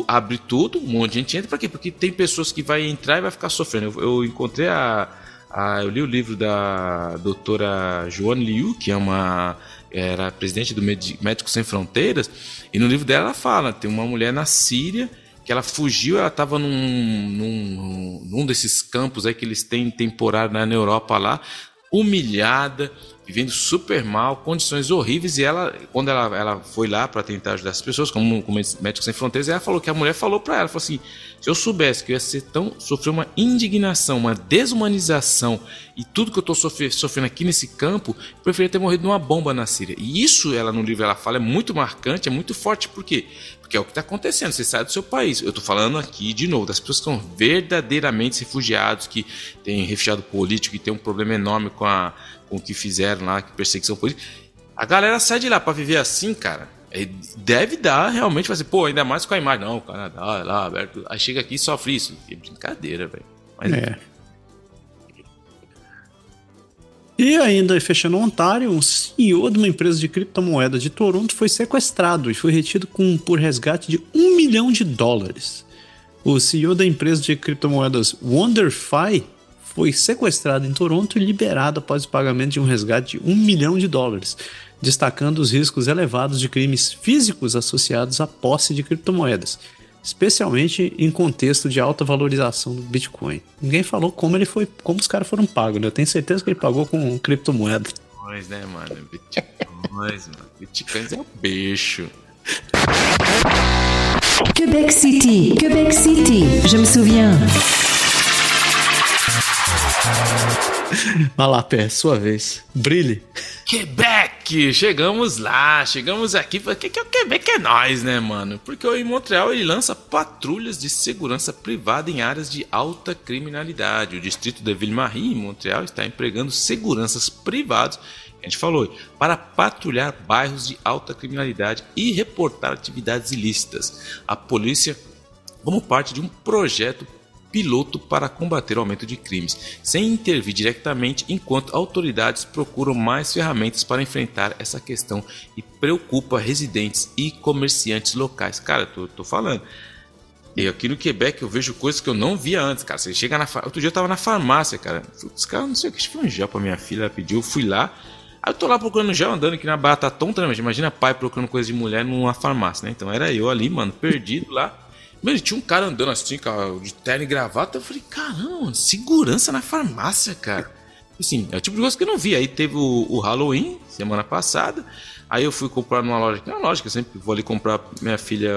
abre tudo, um monte de gente entra. Pra quê? Porque tem pessoas que vai entrar e vai ficar sofrendo. Eu encontrei eu li o livro da doutora Joanne Liu, que era presidente do Médicos Sem Fronteiras, e no livro dela ela fala, tem uma mulher na Síria que ela fugiu, ela estava num desses campos aí que eles têm temporário na Europa lá, humilhada, vivendo super mal, condições horríveis, e quando ela foi lá para tentar ajudar as pessoas, como Médicos Sem Fronteiras, ela falou que a mulher falou para ela, falou assim, se eu soubesse que eu ia sofrer uma indignação, uma desumanização, e tudo que eu estou sofrendo aqui nesse campo, eu preferia ter morrido numa bomba na Síria. E isso, no livro ela fala, é muito marcante, é muito forte. Por quê? Porque é o que está acontecendo, você sai do seu país. Eu estou falando aqui, de novo, das pessoas que são verdadeiramente refugiados, que têm refugiado político, que tem um problema enorme com o que fizeram lá, que perseguição política. A galera sai de lá para viver assim, cara. Deve dar realmente, fazer, ainda mais com a imagem. Não, o Canadá é lá aberto. Aí chega aqui e sofre isso. É brincadeira, velho. Mas E ainda, fechando Ontário, um CEO de uma empresa de criptomoeda de Toronto foi sequestrado e foi retido por resgate de $1 milhão. O CEO da empresa de criptomoedas WonderFi foi sequestrado em Toronto e liberado após o pagamento de um resgate de $1 milhão, destacando os riscos elevados de crimes físicos associados à posse de criptomoedas, especialmente em contexto de alta valorização do Bitcoin. Ninguém falou como os caras foram pagos, né? Eu tenho certeza que ele pagou com criptomoeda. Bitcoins, né, mano? Bitcoins, mano. Bitcoins é um bicho. Quebec City, je me souviens. Vai lá, Pé, sua vez. Brilhe. Quebec! Quebec! Chegamos aqui. Porque o Quebec é nós, né, mano? Porque em Montreal ele lança patrulhas de segurança privada em áreas de alta criminalidade. O distrito de Ville-Marie, em Montreal, está empregando seguranças privados, a gente falou, para patrulhar bairros de alta criminalidade e reportar atividades ilícitas. A polícia, como parte de um projeto piloto para combater o aumento de crimes, sem intervir diretamente, enquanto autoridades procuram mais ferramentas para enfrentar essa questão e preocupa residentes e comerciantes locais. Cara, tô falando. E aqui no Quebec eu vejo coisas que eu não via antes, cara. Você chega na outro dia eu tava na farmácia, cara. Os caras, não sei o que, foi um gel pra minha filha, ela pediu, eu fui lá. Aí eu tô lá procurando gel, andando aqui na Barra Tonta, né? Imagina pai procurando coisa de mulher numa farmácia, né? Então era eu ali, mano, perdido lá. Mano, tinha um cara andando assim, cara, de terno e gravata. Eu falei, caramba, mano, segurança na farmácia, cara. Assim, é o tipo de coisa que eu não vi. Aí teve o Halloween, semana passada. Aí eu fui comprar numa loja, que é uma loja que eu sempre vou ali comprar pra minha filha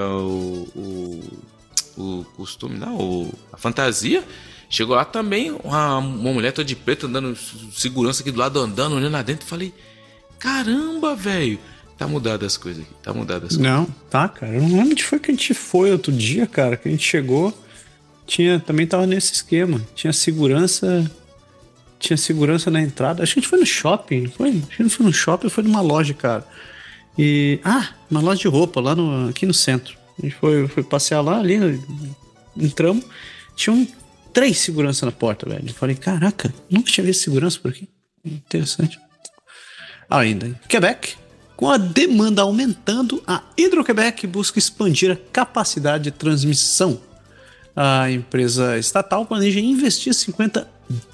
o costume, não, a fantasia. Chegou lá também, uma mulher toda de preto andando, segurança aqui do lado, andando, olhando lá dentro. Falei, caramba, velho. Tá mudado as coisas aqui, tá mudado as coisas. Não, tá, cara. Eu não lembro onde foi que a gente foi outro dia, cara, que a gente chegou, também tava nesse esquema. Tinha segurança na entrada. Acho que a gente foi no shopping, não foi? Acho que não foi no shopping, foi numa loja, cara. Uma loja de roupa, aqui no centro. A gente foi passear lá, ali, entramos, tinham 3 seguranças na porta, velho. Eu falei, caraca, nunca tinha visto segurança por aqui. Interessante. Ainda em Quebec, com a demanda aumentando, a Hydro-Québec busca expandir a capacidade de transmissão. A empresa estatal planeja investir 50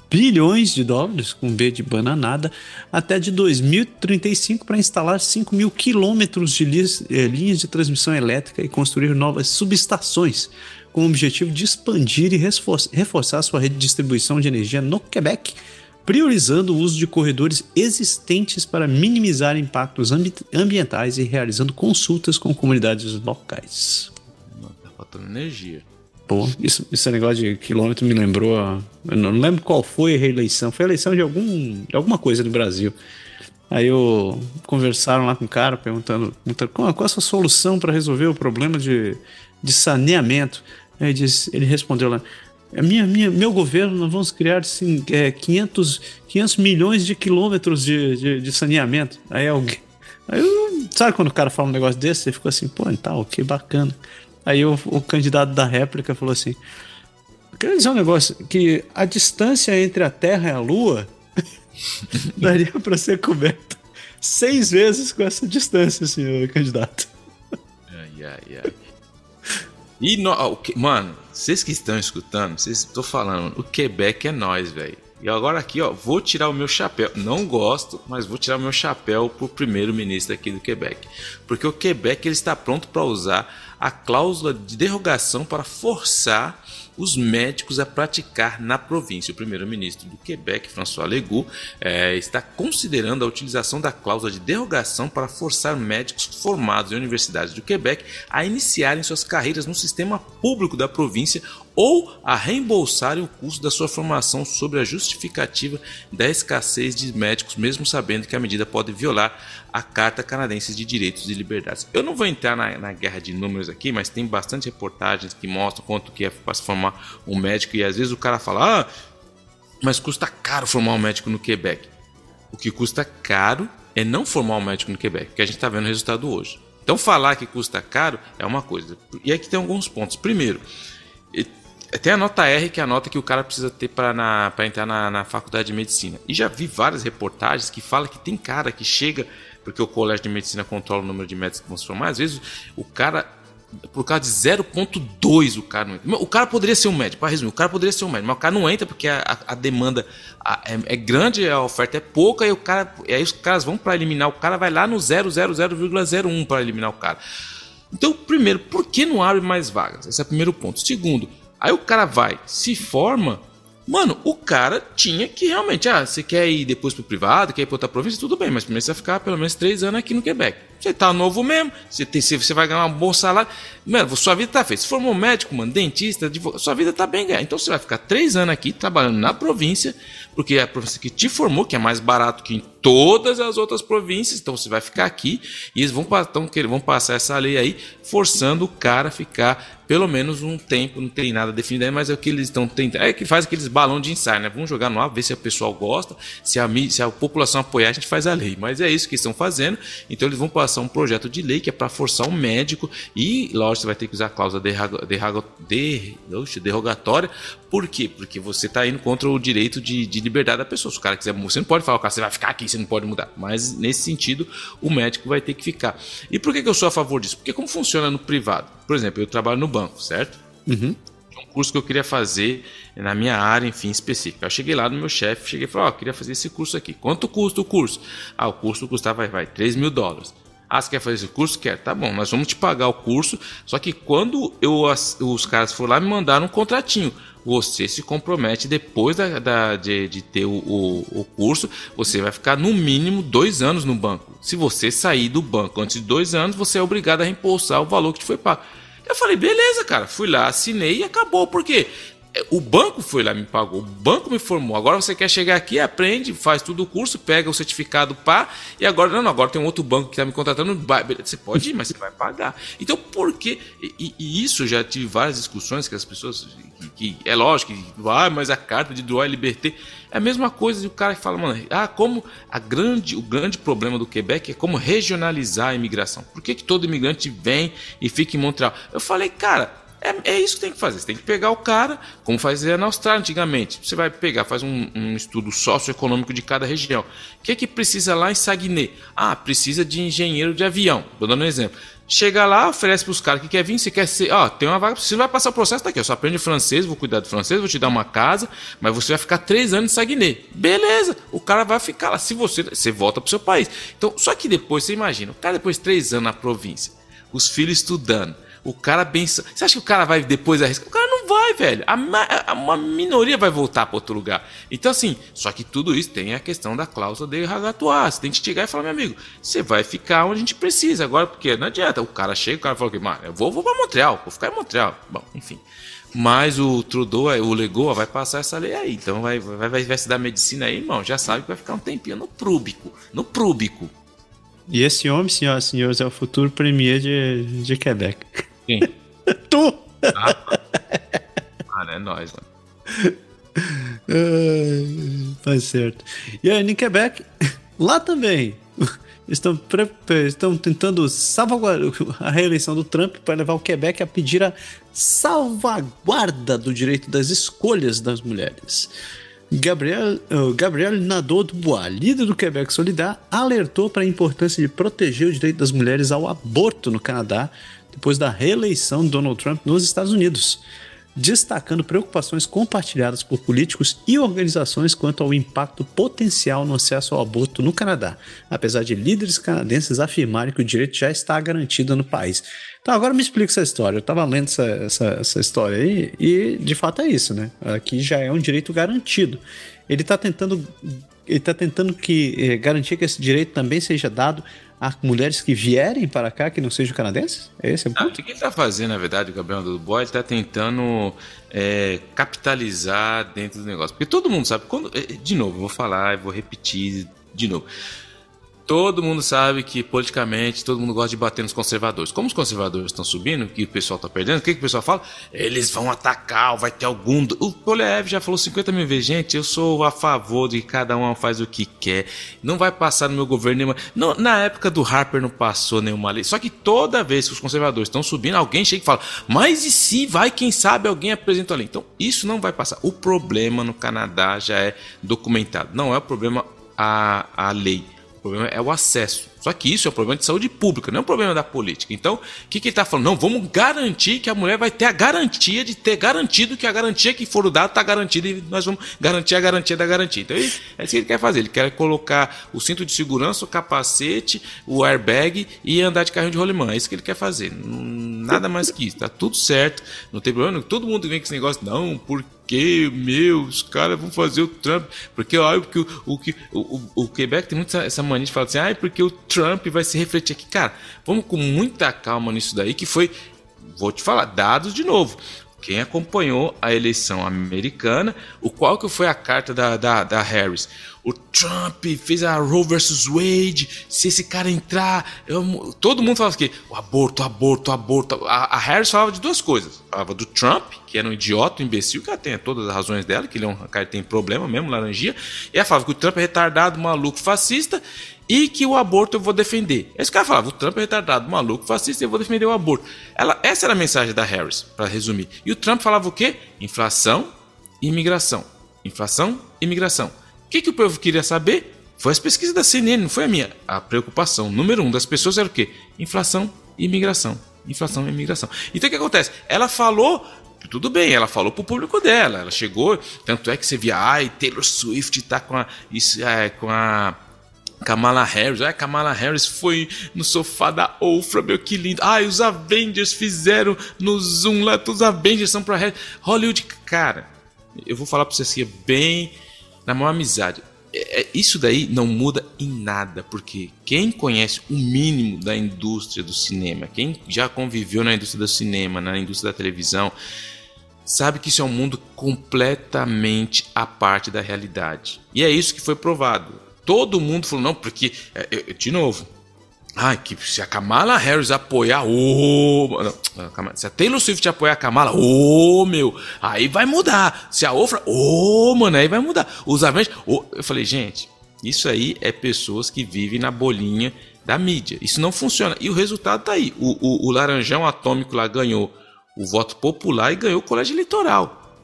bilhões de dólares, com B de bananada, até de 2035 para instalar 5 mil quilômetros de linhas de transmissão elétrica e construir novas subestações, com o objetivo de expandir e reforçar sua rede de distribuição de energia no Quebec, priorizando o uso de corredores existentes para minimizar impactos ambientais e realizando consultas com comunidades locais. Tá faltando energia. Pô, esse negócio de quilômetro me lembrou... Eu não lembro qual foi a reeleição. Foi a eleição de alguma coisa no Brasil. Aí conversaram lá com o cara, perguntando qual é a sua solução para resolver o problema de saneamento. Aí ele respondeu lá, meu governo, nós vamos criar 500 milhões de quilômetros de saneamento. Sabe quando o cara fala um negócio desse, você ficou assim, pô, tá, ok, bacana. Aí o candidato da réplica falou assim, eu quero dizer um negócio, que a distância entre a Terra e a Lua daria para ser coberta 6 vezes com essa distância, senhor candidato. Ai. E, mano, vocês que estão escutando, estou falando, o Quebec é nós, velho. E agora aqui, ó, vou tirar o meu chapéu. Não gosto, mas vou tirar o meu chapéu pro primeiro-ministro aqui do Quebec. Porque o Quebec ele está pronto para usar a cláusula de derrogação para forçar os médicos a praticar na província. O primeiro-ministro do Quebec, François Legault, está considerando a utilização da cláusula de derrogação para forçar médicos formados em universidades do Quebec a iniciarem suas carreiras no sistema público da província ou a reembolsarem o custo da sua formação sobre a justificativa da escassez de médicos, mesmo sabendo que a medida pode violar a Carta Canadense de Direitos e Liberdades. Eu não vou entrar na guerra de números aqui, mas tem bastante reportagens que mostram quanto que é para se formar um médico, e às vezes o cara fala, mas custa caro formar um médico no Quebec. O que custa caro é não formar um médico no Quebec, que a gente está vendo o resultado hoje. Então falar que custa caro é uma coisa. E aqui tem alguns pontos. Primeiro, tem a nota R, que é a nota que o cara precisa ter para entrar na faculdade de medicina. E já vi várias reportagens que falam que tem cara que chega, porque o colégio de medicina controla o número de médicos que vão se formar, às vezes o cara, por causa de 0,2, o cara não entra. O cara poderia ser um médico, para resumir, o cara poderia ser um médico, mas o cara não entra porque a demanda é grande, a oferta é pouca, e aí os caras vão para eliminar o cara, vai lá no 0,0,01 para eliminar o cara. Então, primeiro, por que não abre mais vagas? Esse é o primeiro ponto. Segundo, aí o cara vai, se forma, mano, o cara tinha que realmente, você quer ir depois pro privado, quer ir pra outra província, tudo bem, mas primeiro você vai ficar pelo menos 3 anos aqui no Quebec. Você tá novo mesmo, você vai ganhar um bom salário. Mano, sua vida tá feita. Se for um médico, mano, dentista, advogado, sua vida tá bem ganha. Então você vai ficar 3 anos aqui trabalhando na província, porque é a província que te formou, que é mais barato que em todas as outras províncias. Então você vai ficar aqui e eles vão passar essa lei aí, forçando o cara a ficar pelo menos um tempo, não tem nada definido aí, mas é o que eles estão tentando. É que faz aqueles balão de ensaio, né? Vamos jogar no ar, ver se o pessoal gosta, se a população apoiar, a gente faz a lei. Mas é isso que estão fazendo. Então eles vão passar um projeto de lei que é para forçar um médico e, lógico, você vai ter que usar a cláusula derrogatória. Por quê? Porque você está indo contra o direito de liberdade da pessoa. Se o cara quiser, você não pode falar, cara, você vai ficar aqui, você não pode mudar. Mas nesse sentido, o médico vai ter que ficar. E por que eu sou a favor disso? Porque como funciona no privado? Por exemplo, eu trabalho no banco, certo? Uhum. Um curso que eu queria fazer na minha área, enfim, específica. Eu cheguei lá no meu chefe, cheguei e falei, eu queria fazer esse curso aqui. Quanto custa o curso? O curso custava, $3 mil. Você quer fazer esse curso? Quer. Tá bom, nós vamos te pagar o curso. Só que quando os caras foram lá, me mandaram um contratinho. Você se compromete depois de ter o curso, você vai ficar no mínimo 2 anos no banco. Se você sair do banco antes de 2 anos, você é obrigado a reembolsar o valor que te foi pago. Eu falei, beleza, cara. Fui lá, assinei e acabou. Por quê? O banco foi lá, me pagou, o banco me formou. Agora você quer chegar aqui, aprende, faz tudo o curso, pega o certificado, e agora agora tem um outro banco que está me contratando. Você pode ir, mas você vai pagar. Então, por quê? E isso já tive várias discussões que as pessoas, que é lógico, mas a carta de droit et liberté é a mesma coisa. E o cara fala, mano, como o grande problema do Quebec é como regionalizar a imigração. Por que todo imigrante vem e fica em Montreal? Eu falei, cara, é isso que tem que fazer. Você tem que pegar o cara, como fazia na Austrália antigamente. Você vai pegar, faz um estudo socioeconômico de cada região. O que precisa lá em Saguenay? Precisa de engenheiro de avião. Vou dando um exemplo. Chega lá, oferece para os caras que quer vir, você quer ser, tem uma vaga, você vai passar o processo, tá aqui, só aprende francês, vou cuidar do francês, vou te dar uma casa, mas você vai ficar 3 anos em Saguenay. Beleza, o cara vai ficar lá. Se você volta pro seu país. Então, só que depois, você imagina, o cara depois de 3 anos na província, os filhos estudando, o cara bem... Você acha que o cara vai depois arriscar? O cara não vai, velho. Uma minoria vai voltar para outro lugar. Então, assim, só que tudo isso tem a questão da cláusula de ragatuar. Você tem que chegar e falar, meu amigo, você vai ficar onde a gente precisa. Agora, porque não adianta. O cara chega, o cara fala que, mano, eu vou para Montreal, vou ficar em Montreal. Bom, enfim. Mas o Trudeau, o Legault, vai passar essa lei aí. Então, vai se dar medicina aí, irmão. Já sabe que vai ficar um tempinho no prúbico. No prúbico. E esse homem, senhores, é o futuro premier de Quebec. Quem? Tu! É nóis, mano. Faz certo. E aí, em Quebec, lá também, estão tentando salvaguardar a reeleição do Trump para levar o Quebec a pedir a salvaguarda do direito das escolhas das mulheres. Gabriel Nadeau-Dubois, líder do Quebec Solidário, alertou para a importância de proteger o direito das mulheres ao aborto no Canadá depois da reeleição de Donald Trump nos Estados Unidos, destacando preocupações compartilhadas por políticos e organizações quanto ao impacto potencial no acesso ao aborto no Canadá, apesar de líderes canadenses afirmarem que o direito já está garantido no país. Então agora me explica essa história. Eu estava lendo essa história aí e de fato é isso, né? Aqui já é um direito garantido. Ele está tentando garantir que esse direito também seja dado a mulheres que vierem para cá, que não sejam canadenses? Esse é o ponto? O que ele está fazendo, na verdade, o Gabriel Dubois, ele está tentando capitalizar dentro do negócio. Porque todo mundo sabe, de novo, eu vou falar e vou repetir de novo. Todo mundo sabe que, politicamente, todo mundo gosta de bater nos conservadores. Como os conservadores estão subindo, que o pessoal está perdendo, o que o pessoal fala? Eles vão atacar, vai ter algum... O Poilievre já falou 50 mil vezes, gente, eu sou a favor de que cada um faz o que quer. Não vai passar no meu governo nenhuma... Na época do Harper não passou nenhuma lei. Só que toda vez que os conservadores estão subindo, alguém chega e fala, mas e se vai, quem sabe, alguém apresenta a lei? Então, isso não vai passar. O problema no Canadá já é documentado. Não é o problema a lei. O problema é o acesso. Só que isso é um problema de saúde pública, não é um problema da política. Então, o que ele está falando? Não, vamos garantir que a mulher vai ter a garantia de ter garantido que a garantia que for dada está garantida e nós vamos garantir a garantia da garantia. Então, é isso que ele quer fazer. Ele quer colocar o cinto de segurança, o capacete, o airbag e andar de carrinho de rolimã. É isso que ele quer fazer. Nada mais que isso. Está tudo certo. Não tem problema. Todo mundo vem com esse negócio. Não, quê? Os caras vão fazer o Trump. Porque o Quebec tem muito essa mania de falar assim, porque o Trump vai se refletir aqui. Cara, vamos com muita calma nisso daí, que foi, vou te falar, dados de novo. Quem acompanhou a eleição americana, qual que foi a carta da Harris? O Trump fez a Roe vs Wade, se esse cara entrar... Todo mundo falava que o aborto. A Harris falava de duas coisas. Falava do Trump, que era um idiota, um imbecil, que ela tem todas as razões dela, que ele é um cara que tem problema mesmo, laranjinha. E ela falava que o Trump é retardado, maluco, fascista, e que o aborto eu vou defender. Esse cara falava, o Trump é retardado, maluco, fascista, eu vou defender o aborto. Essa era a mensagem da Harris, para resumir. E o Trump falava o quê? Inflação e imigração. Inflação e imigração. O que o povo queria saber? Foi as pesquisas da CNN, não foi a minha. A preocupação número 1 das pessoas era o quê? Inflação e imigração. Inflação e imigração. Então o que acontece? Ela falou... Tudo bem, ela falou pro público dela. Ela chegou... Tanto é que você via... Taylor Swift tá com a Kamala Harris. Kamala Harris foi no sofá da Oprah, meu, que lindo. Os Avengers fizeram no Zoom lá. Os Avengers são pra Hollywood. Cara, eu vou falar pra você assim, bem... Na maior amizade. Isso daí não muda em nada, porque quem conhece o mínimo da indústria do cinema, quem já conviveu na indústria do cinema, na indústria da televisão, sabe que isso é um mundo completamente à parte da realidade. E é isso que foi provado. Todo mundo falou, não, porque, de novo, que se a Kamala Harris apoiar, se a Taylor Swift apoiar a Kamala, aí vai mudar. Se a Oprah, mano, aí vai mudar. Os Avengers, eu falei, gente, isso aí é pessoas que vivem na bolinha da mídia. Isso não funciona. E o resultado tá aí. O Laranjão Atômico lá ganhou o voto popular e ganhou o colégio eleitoral.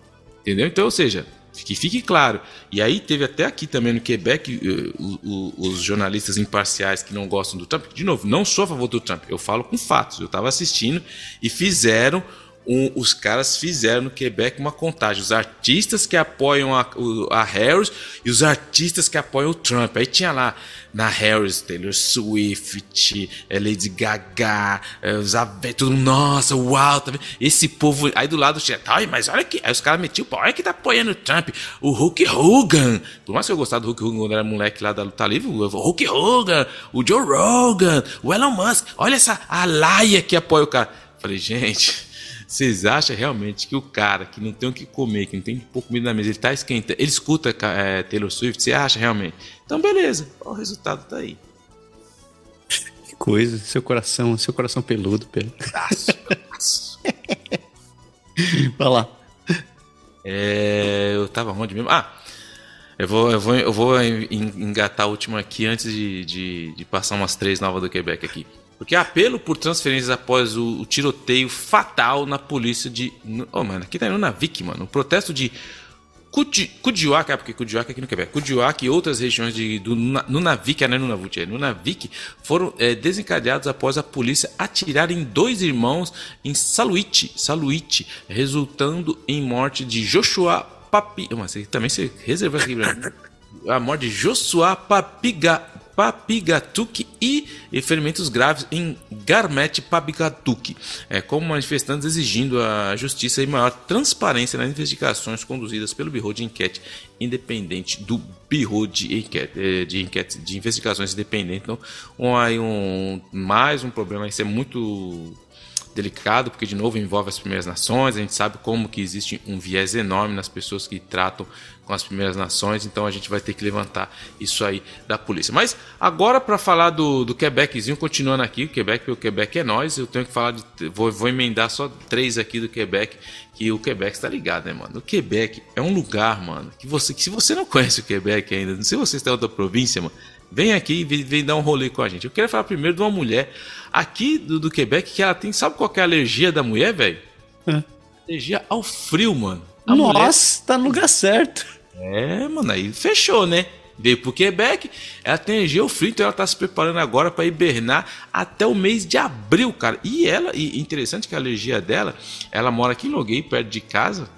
Entendeu? Então, ou seja... Que fique claro. E aí teve até aqui também no Quebec os jornalistas imparciais que não gostam do Trump. De novo, não sou a favor do Trump. Eu falo com fatos. Eu estava assistindo e os caras fizeram no Quebec uma contagem. Os artistas que apoiam a Harris e os artistas que apoiam o Trump. Aí tinha lá na Harris, Taylor Swift, Lady Gaga, todo mundo, nossa, uau, tá vendo? Esse povo, aí do lado tinha, mas olha aqui, aí os caras metiam o pau, olha que tá apoiando o Trump, o Hulk Hogan, por mais que eu gostava do Hulk Hogan quando era moleque lá da Luta Livre, o Hulk Hogan, o Joe Rogan, o Elon Musk, olha a laia que apoia o cara. Falei, gente... Vocês acham realmente que o cara que não tem o que comer, que não tem que pôr comida na mesa, ele tá esquentando, ele escuta Taylor Swift? Você acha realmente? Então beleza, o resultado tá aí. Que coisa, seu coração peludo, Pedro. Vai lá. Eu tava onde mesmo? Eu vou engatar a última aqui antes de passar umas 3 novas do Quebec aqui. Porque apelo por transferências após o tiroteio fatal na polícia de... mano, aqui tá no Nunavik, mano. O protesto de Kuujjuaq, porque Kuujjuaq é aqui no Quebec. Kuujjuaq e outras regiões do Nunavik, não é Nunavut, é Nunavik, foram desencadeados após a polícia atirar em 2 irmãos em Saluíte, resultando em morte de Joshua Você também se reservou aqui pra mim. A morte de Joshua Papigatuq e ferimentos graves em Garmet Papigatuq, como manifestantes exigindo a justiça e maior transparência nas investigações conduzidas pelo Bureau de Enquete Independente do Bureau de Investigações Independentes. Então, mais um problema, isso é muito delicado, porque de novo envolve as Primeiras Nações. A gente sabe como que existe um viés enorme nas pessoas que tratam com as Primeiras Nações, então a gente vai ter que levantar isso aí da polícia. Mas agora, para falar do Quebeczinho, continuando aqui, o Quebec é nós, eu tenho que falar vou emendar só 3 aqui do Quebec, que o Quebec está ligado, né, mano? O Quebec é um lugar, mano, que se você não conhece o Quebec ainda, não sei se você está em outra província, mano, vem aqui e vem dar um rolê com a gente. Eu queria falar primeiro de uma mulher aqui do Quebec, que ela tem, sabe qual que é a alergia da mulher, velho? Alergia ao frio, mano. Nossa, tá no lugar certo. Mano, aí fechou, né? Veio pro Quebec, ela tem alergia ao frio, então ela tá se preparando agora para hibernar até o mês de abril, cara. E interessante que a alergia dela, ela mora aqui em Longueuil, perto de casa,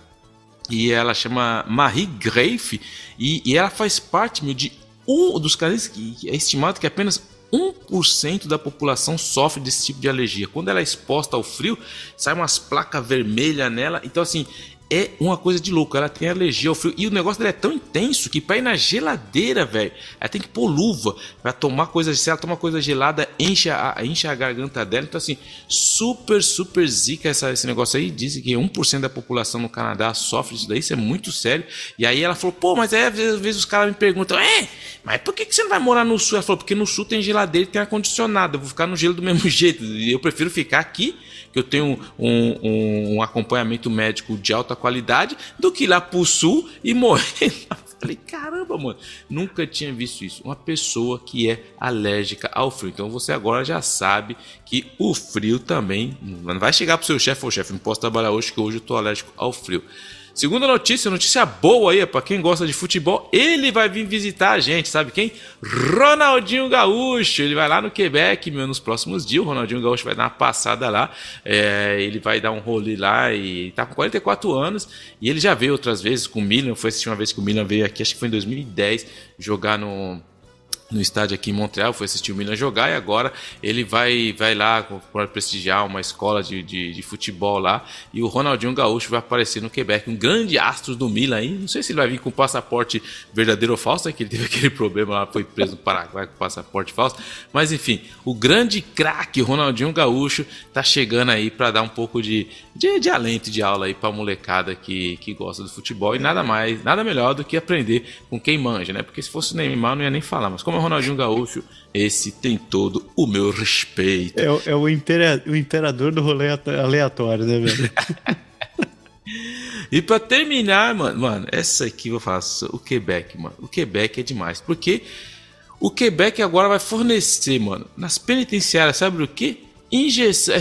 e ela chama Marie Grafe, e ela faz parte, de um dos casos que é estimado que apenas 1% da população sofre desse tipo de alergia. Quando ela é exposta ao frio, sai umas placas vermelhas nela. Então, assim, é uma coisa de louco, ela tem alergia ao frio. E o negócio dela é tão intenso que pra ir na geladeira, velho, ela tem que pôr luva pra tomar coisa. Se ela toma coisa gelada, enche a garganta dela. Então assim, super zica esse negócio aí. Dizem que 1% da população no Canadá sofre disso daí, isso é muito sério. E aí ela falou, pô, mas aí às vezes os caras me perguntam, mas por que você não vai morar no sul? Ela falou, porque no sul tem geladeira e tem ar-condicionado, eu vou ficar no gelo do mesmo jeito. E eu prefiro ficar aqui, que eu tenho um acompanhamento médico de alta qualidade, do que ir lá pro sul e morrer lá. Falei, caramba, mano, nunca tinha visto isso. Uma pessoa que é alérgica ao frio. Então você agora já sabe que o frio também não vai chegar pro seu chefe, chefe, não posso trabalhar hoje, que hoje eu tô alérgico ao frio. Segunda notícia boa aí, pra quem gosta de futebol, ele vai vir visitar a gente, sabe quem? Ronaldinho Gaúcho, ele vai lá no Quebec, nos próximos dias. O Ronaldinho Gaúcho vai dar uma passada lá, ele vai dar um rolê lá e tá com 44 anos, e ele já veio outras vezes com o Milan, foi assistir uma vez que o Milan veio aqui, acho que foi em 2010, jogar no estádio aqui em Montreal, foi assistir o Milan jogar, e agora ele vai lá para prestigiar uma escola de futebol lá, e o Ronaldinho Gaúcho vai aparecer no Quebec, um grande astro do Milan aí, não sei se ele vai vir com passaporte verdadeiro ou falso, que ele teve aquele problema lá, foi preso no Paraguai com passaporte falso, mas enfim, o grande craque Ronaldinho Gaúcho tá chegando aí para dar um pouco de alento de aula aí pra molecada que gosta do futebol, e nada melhor do que aprender com quem manja, né? Porque se fosse o Neymar não ia nem falar, mas como é o Ronaldinho Gaúcho, esse tem todo o meu respeito. É o imperador do rolê aleatório, né, velho? E pra terminar, mano, essa aqui eu faço, o Quebec, mano. O Quebec é demais, porque o Quebec agora vai fornecer, mano, nas penitenciárias, sabe o quê?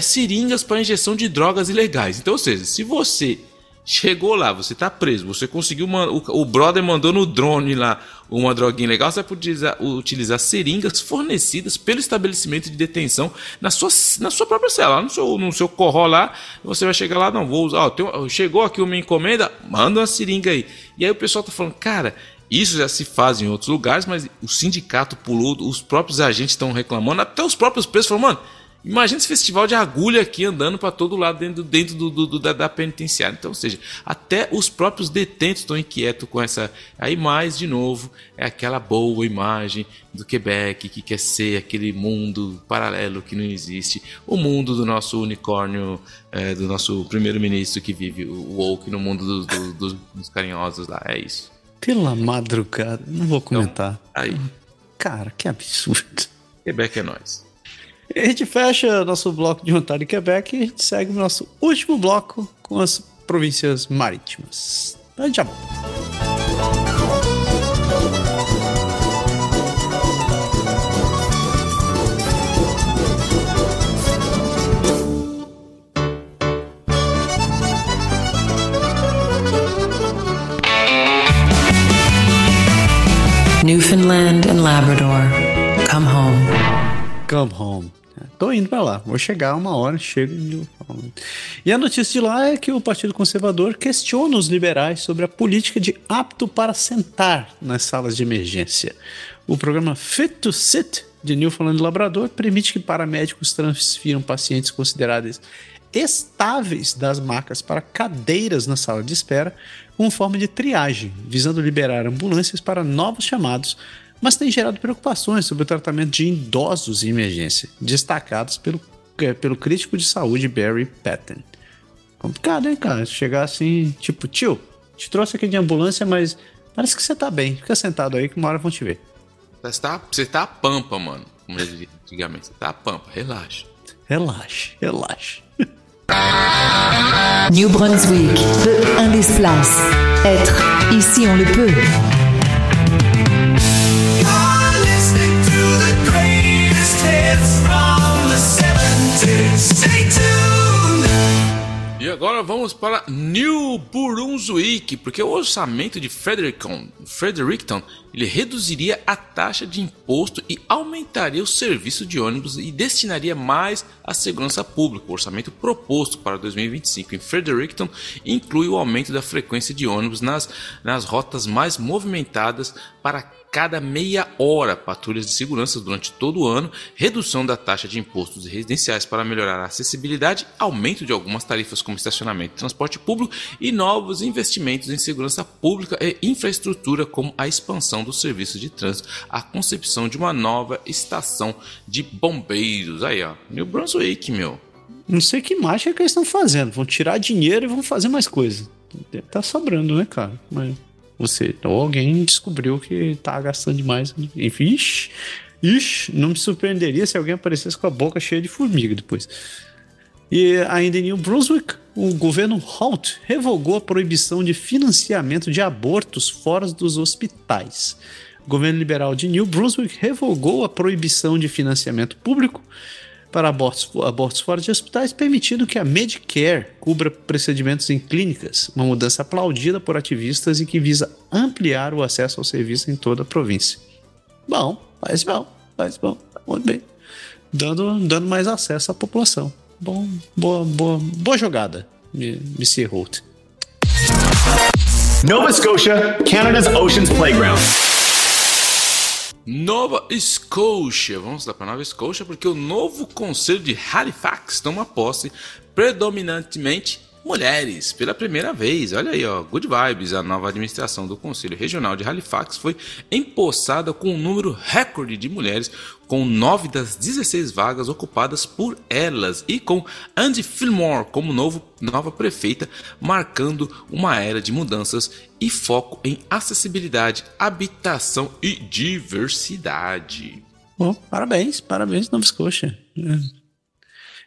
Seringas para injeção de drogas ilegais. Então, ou seja, se você chegou lá, você tá preso, você conseguiu o brother mandou no drone lá uma droguinha legal, você vai poder utilizar seringas fornecidas pelo estabelecimento de detenção na sua própria cela, no seu corró lá, você vai chegar lá, não, vou usar, chegou aqui uma encomenda, manda uma seringa aí. E aí o pessoal tá falando, cara, isso já se faz em outros lugares, mas o sindicato pulou, os próprios agentes estão reclamando, até os próprios presos falam, mano, imagina esse festival de agulha aqui andando para todo lado dentro da penitenciária. Então, ou seja, até os próprios detentos estão inquietos com essa. Aí, mais de novo, é aquela boa imagem do Quebec que quer ser aquele mundo paralelo que não existe. O mundo do nosso unicórnio, do nosso primeiro-ministro que vive o woke no mundo dos carinhosos lá. É isso. Pela madrugada, não vou comentar. Então, aí. Cara, que absurdo. Quebec é nóis. A gente fecha nosso bloco de Ontário e Quebec e a gente segue o nosso último bloco com as províncias marítimas. A gente já volta. Newfoundland and Labrador. Come home. Come home. Tô indo pra lá, vou chegar uma hora, chego. E a notícia de lá é que o Partido Conservador questiona os liberais sobre a política de apto para sentar nas salas de emergência. O programa Fit to Sit de Newfoundland e Labrador permite que paramédicos transfiram pacientes considerados estáveis das macas para cadeiras na sala de espera como forma de triagem, visando liberar ambulâncias para novos chamados, mas tem gerado preocupações sobre o tratamento de idosos em emergência, destacados pelo crítico de saúde Barry Patten. Complicado, hein, cara? Chegar assim, tipo, tio, te trouxe aqui de ambulância, mas parece que você tá bem. Fica sentado aí que uma hora vão te ver. Você tá a pampa, mano. Como eu dizia antigamente, você tá a pampa. Relaxa. Relaxa. New Brunswick, le un des places. Être, ici on le peut. E agora vamos para New Brunswick, porque o orçamento de Fredericton ele reduziria a taxa de imposto e aumentaria o serviço de ônibus e destinaria mais à segurança pública. O orçamento proposto para 2025 em Fredericton inclui o aumento da frequência de ônibus nas rotas mais movimentadas para cada meia hora, patrulhas de segurança durante todo o ano, redução da taxa de impostos residenciais para melhorar a acessibilidade, aumento de algumas tarifas como estacionamento funcionamento do transporte público e novos investimentos em segurança pública e infraestrutura, como a expansão dos serviços de trânsito, a concepção de uma nova estação de bombeiros. Aí, ó, New Brunswick, meu. Não sei que mágica que eles estão fazendo. Vão tirar dinheiro e vão fazer mais coisa. Tá sobrando, né, cara? Mas ou alguém descobriu que tá gastando demais. Enfim, não me surpreenderia se alguém aparecesse com a boca cheia de formiga depois. E ainda em New Brunswick, o governo Holt revogou a proibição de financiamento de abortos fora dos hospitais. O governo liberal de New Brunswick revogou a proibição de financiamento público para abortos fora de hospitais, permitindo que a Medicare cubra procedimentos em clínicas, uma mudança aplaudida por ativistas e que visa ampliar o acesso ao serviço em toda a província. Faz bom, muito bem. Dando mais acesso à população. Boa jogada, Mr. Holt. Nova Scotia, Canada's Oceans Playground. Nova Scotia, vamos lá para Nova Scotia, porque o novo Conselho de Halifax toma posse predominantemente mulheres, pela primeira vez. Olha aí, ó, good vibes. A nova administração do Conselho Regional de Halifax foi empossada com um número recorde de mulheres, com 9 das 16 vagas ocupadas por elas, e com Andy Fillmore como nova prefeita, marcando uma era de mudanças e foco em acessibilidade, habitação e diversidade. Bom, parabéns, Nova Scotia.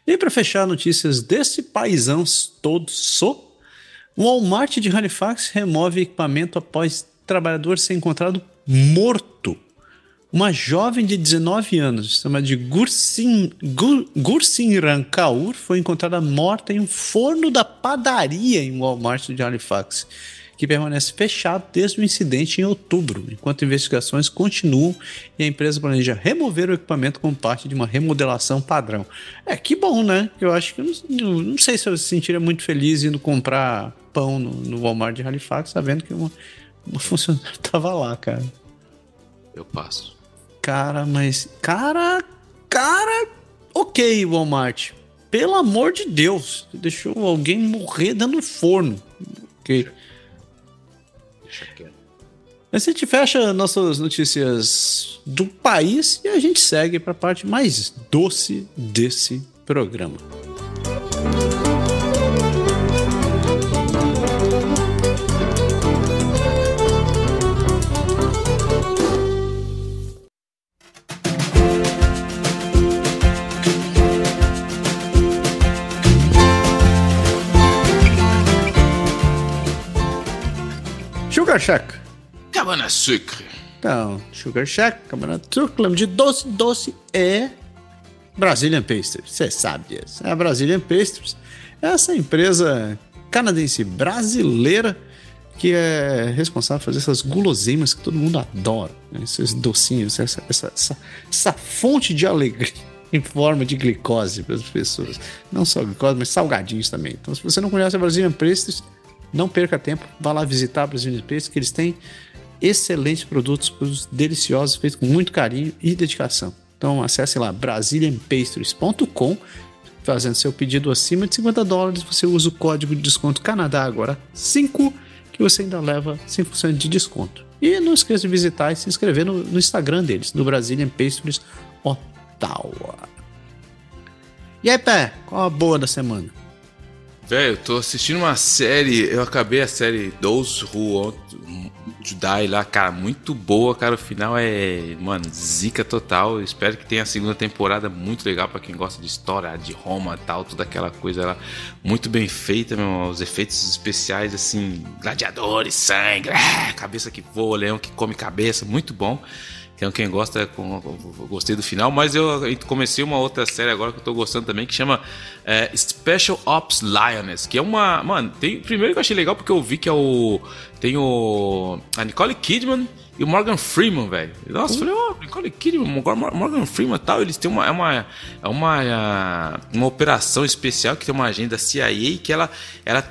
E para fechar notícias desse paizão todo, o Walmart de Halifax remove equipamento após trabalhador ser encontrado morto. Uma jovem de 19 anos, chamada de Gursimran Kaur, foi encontrada morta em um forno da padaria em Walmart de Halifax, que permanece fechado desde o incidente em outubro, enquanto investigações continuam e a empresa planeja remover o equipamento como parte de uma remodelação padrão. Que bom, né? Eu acho que eu não sei se eu se sentiria muito feliz indo comprar pão no Walmart de Halifax, sabendo que uma funcionária estava lá, cara. Eu passo. Ok, Walmart. Pelo amor de Deus, deixou alguém morrer dentro do forno. Ok. Deixa quieto. A gente fecha nossas notícias do país e a gente segue para a parte mais doce desse programa. Sugar Shack. Cabana Sucre. Então, Sugar Shack, Cabana Sucre, lembra de doce é Brazilian Pastries. Você sabe disso. É a Brazilian Pastries. Essa Empresa canadense brasileira que é responsável por fazer essas guloseimas que todo mundo adora, né? Esses docinhos, essa fonte de alegria em forma de glicose para as pessoas. Não só glicose, mas salgadinhos também. Então, se você não conhece a Brazilian Pastries, não perca tempo, vá lá visitar a Brazilian Pastries, que eles têm excelentes produtos deliciosos, feitos com muito carinho e dedicação. Então acesse lá brazilianpastries.com, fazendo seu pedido acima de $50, você usa o código de desconto Canadá agora 5, que você ainda leva 5% de desconto. E não esqueça de visitar e se inscrever no Instagram deles, no Brazilian Pastries Ottawa. E aí, Pé, qual a boa da semana? Velho, eu tô assistindo uma série, eu acabei a série Those Who Want to Die lá, cara, muito boa, cara, o final é, mano, zica total. Eu espero que tenha a segunda temporada muito legal pra quem gosta de história, de Roma e tal, toda aquela coisa lá, muito bem feita, meu, os efeitos especiais, assim, gladiadores, sangue, cabeça que voa, leão que come cabeça, muito bom. Então quem gosta, eu gostei do final, mas eu comecei uma outra série agora que eu tô gostando também, que chama Special Ops Lioness, que é primeiro que eu achei legal porque eu vi que tem a Nicole Kidman E o Morgan Freeman, velho. Nossa, eu falei, Nicole Kidman, Morgan Freeman e tal. Eles têm uma operação especial que tem uma agenda CIA que ela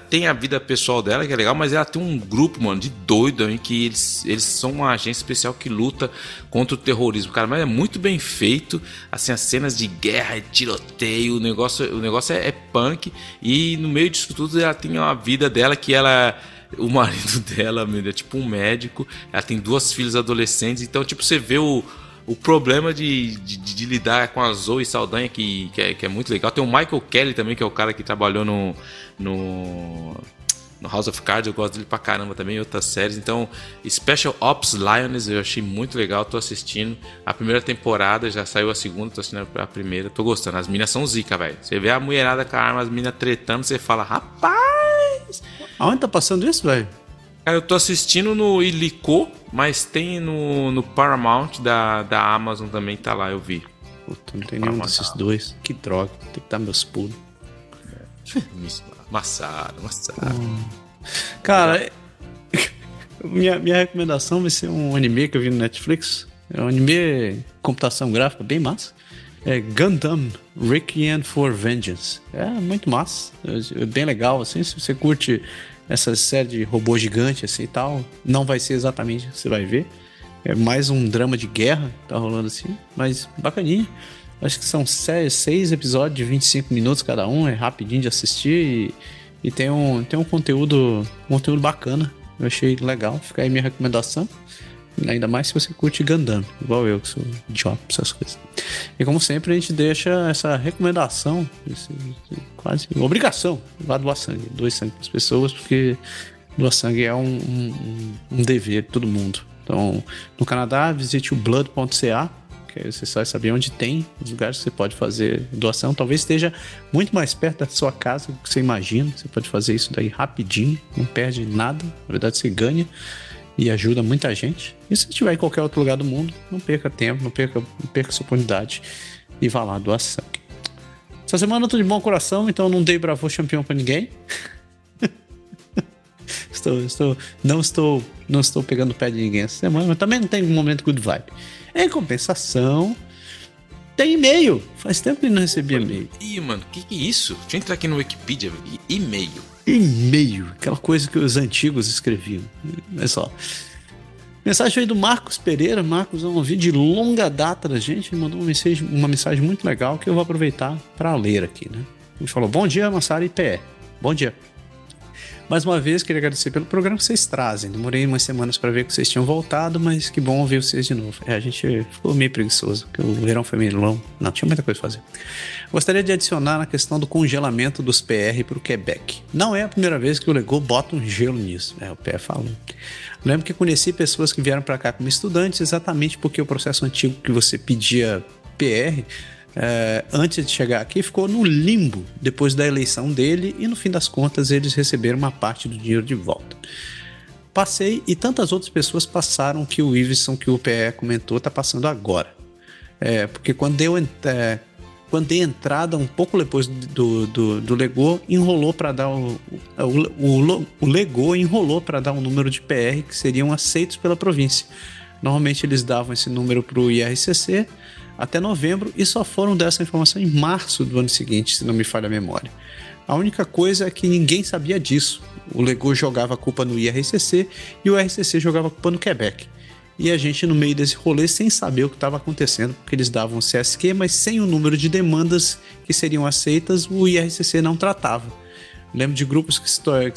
tem a vida pessoal dela, que é legal, mas ela tem um grupo, mano, de doido, hein, que eles são uma agência especial que luta contra o terrorismo, cara. Mas é muito bem feito, assim, as cenas de guerra, tiroteio, o negócio é punk. E no meio disso tudo ela tem uma vida dela que ela... O marido dela é tipo um médico. Ela tem 2 filhas adolescentes. Então, tipo, você vê o problema de lidar com a Zoe Saldanha, que é muito legal. Tem o Michael Kelly também, que é o cara que trabalhou no House of Cards. Eu gosto dele pra caramba também, em outras séries. Então, Special Ops Lioness eu achei muito legal. Tô assistindo a primeira temporada, já saiu a segunda, tô assistindo a primeira. Tô gostando. As minas são zica, velho. Você vê a mulherada com a arma, as minas tretando, você fala, rapaz... Aonde tá passando isso, velho? Cara, eu tô assistindo no Illico, mas tem no Paramount da Amazon também, tá lá, eu vi. Puta, não tem nenhum desses dois. Que droga, tem que dar meus pulos. Massado. Cara, minha recomendação vai ser um anime que eu vi no Netflix. É um anime computação gráfica bem massa. É Gundam Requiem for Vengeance. É muito massa, é bem legal, assim, se você curte essa série de robô gigante assim e tal, não vai ser exatamente o que você vai ver. É mais um drama de guerra, tá rolando assim, mas bacaninha. Acho que são 6 episódios de 25 minutos cada um, é rapidinho de assistir e tem um conteúdo bacana. Eu achei legal, fica aí minha recomendação. Ainda mais se você curte Gundam, igual eu, que sou idiota pra essas coisas. E como sempre, a gente deixa essa recomendação, quase obrigação, vá doar sangue. Doe sangue pras pessoas, porque doar sangue é um dever de todo mundo. Então, no Canadá, visite o blood.ca, que aí você só vai saber onde tem os lugares que você pode fazer doação. Talvez esteja muito mais perto da sua casa do que você imagina. Você pode fazer isso daí rapidinho, não perde nada. Na verdade, você ganha e ajuda muita gente. E se estiver em qualquer outro lugar do mundo, não perca tempo, não perca essa oportunidade e vá lá doar sangue. Essa semana eu tô de bom coração, então não dei Bravo campeão pra ninguém. Não estou pegando o pé de ninguém essa semana, mas também não tem um momento good vibe. Em compensação, tem e-mail. Faz tempo que não recebia e-mail. Ih, mano, que é isso? Deixa eu entrar aqui no Wikipedia. E-mail. E-mail, aquela coisa que os antigos escreviam. Olha só. Mensagem veio do Marcos Pereira. Marcos é um vídeo de longa data da gente. Ele mandou uma mensagem muito legal que eu vou aproveitar para ler aqui, né? Ele falou: bom dia, Massara e PE. Bom dia. Mais uma vez, queria agradecer pelo programa que vocês trazem. Demorei umas semanas para ver que vocês tinham voltado, mas que bom ver vocês de novo. A gente ficou meio preguiçoso, porque o verão foi meio longo. Não, tinha muita coisa pra fazer. Gostaria de adicionar na questão do congelamento dos PR para o Quebec. Não é a primeira vez que o Lego bota um gelo nisso. O PR falou. Lembro que conheci pessoas que vieram para cá como estudantes exatamente porque o processo antigo que você pedia PR... antes de chegar aqui, ficou no limbo depois da eleição dele e no fim das contas eles receberam uma parte do dinheiro de volta. Passei e tantas outras pessoas passaram que o Iveson, que o PE comentou, está passando agora. Porque quando dei entrada um pouco depois do Lego, enrolou para dar o Lego enrolou para dar um número de PR que seriam aceitos pela província. Normalmente eles davam esse número para o IRCC até novembro e só foram dar essa informação em março do ano seguinte, se não me falha a memória. A única coisa é que ninguém sabia disso. O Lego jogava a culpa no IRCC e o IRCC jogava a culpa no Quebec. E a gente no meio desse rolê sem saber o que estava acontecendo, porque eles davam o CSQ, mas sem o número de demandas que seriam aceitas, o IRCC não tratava. Lembro de grupos que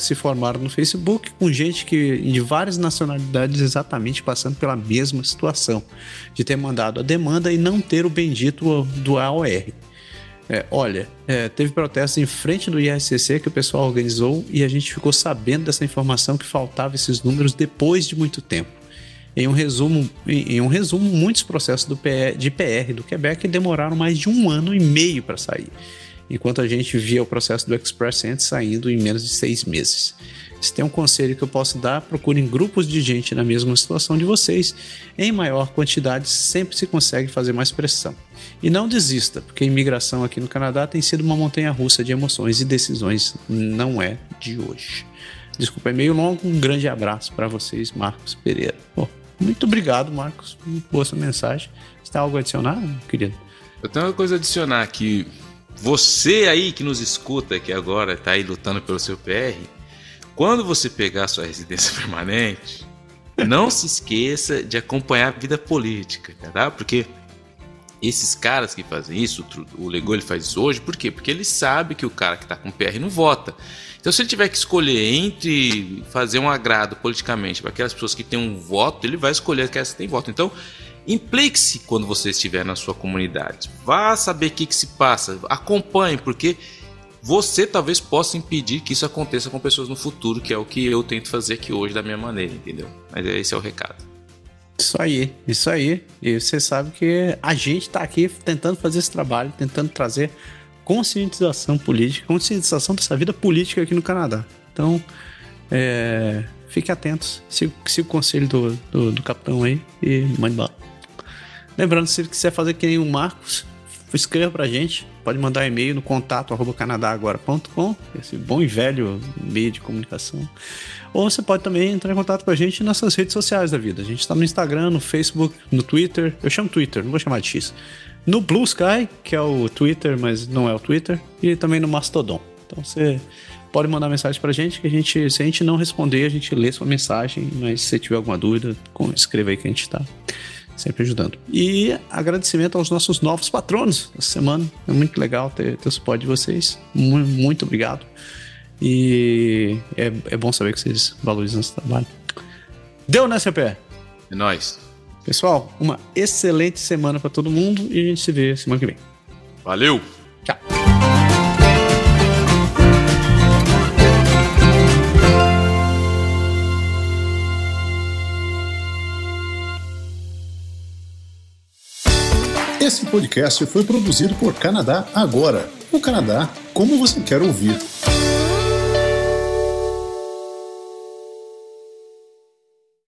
se formaram no Facebook com gente de várias nacionalidades exatamente passando pela mesma situação, de ter mandado a demanda e não ter o bendito do AOR. Teve protestos em frente do IRCC que o pessoal organizou e a gente ficou sabendo dessa informação que faltava esses números depois de muito tempo. Em um resumo, muitos processos de PR do Quebec demoraram mais de 1 ano e meio para sair, enquanto a gente via o processo do Express Entry saindo em menos de 6 meses. Se tem um conselho que eu posso dar, procurem grupos de gente na mesma situação de vocês. Em maior quantidade, sempre se consegue fazer mais pressão. E não desista, porque a imigração aqui no Canadá tem sido uma montanha-russa de emoções e decisões, não é de hoje. Desculpa, é meio longo, um grande abraço para vocês, Marcos Pereira. Muito obrigado, Marcos. Muito boa essa mensagem. Você tem algo a adicionar, querido? Eu tenho uma coisa a adicionar aqui. Você aí que nos escuta, que agora está aí lutando pelo seu PR, quando você pegar a sua residência permanente, não se esqueça de acompanhar a vida política, tá? Porque esses caras que fazem isso, o Legou ele faz isso hoje, por quê? Porque ele sabe que o cara que está com PR não vota. Então, se ele tiver que escolher entre fazer um agrado politicamente para aquelas pessoas que têm um voto, ele vai escolher aquelas que têm voto. Então, implique-se quando você estiver na sua comunidade. Vá saber o que se passa. Acompanhe, porque você talvez possa impedir que isso aconteça com pessoas no futuro, que é o que eu tento fazer aqui hoje da minha maneira, entendeu? Mas esse é o recado. Isso aí. E você sabe que a gente está aqui tentando fazer esse trabalho, tentando trazer conscientização política, conscientização dessa vida política aqui no Canadá. Então, fiquem atentos, siga o conselho do capitão aí e mande bala. Lembrando, se você quiser fazer que nem o Marcos, escreva pra gente, pode mandar e-mail no contato@canadagora.com, esse bom e velho meio de comunicação. Ou você pode também entrar em contato com a gente nas nossas redes sociais da vida. A gente está no Instagram, no Facebook, no Twitter. Eu chamo Twitter, não vou chamar de X. No Blue Sky, que é o Twitter, mas não é o Twitter. E também no Mastodon. Então você pode mandar mensagem pra gente, que se a gente não responder, a gente lê sua mensagem. Mas se você tiver alguma dúvida, escreva aí que a gente tá sempre ajudando. E agradecimento aos nossos novos patronos essa semana. É muito legal ter o suporte de vocês. Muito obrigado. E é bom saber que vocês valorizam esse trabalho. Deu, né, CP? É nóis. Pessoal, uma excelente semana pra todo mundo e a gente se vê semana que vem. Valeu! Tchau! Esse podcast foi produzido por Canadá Agora. O Canadá como você quer ouvir.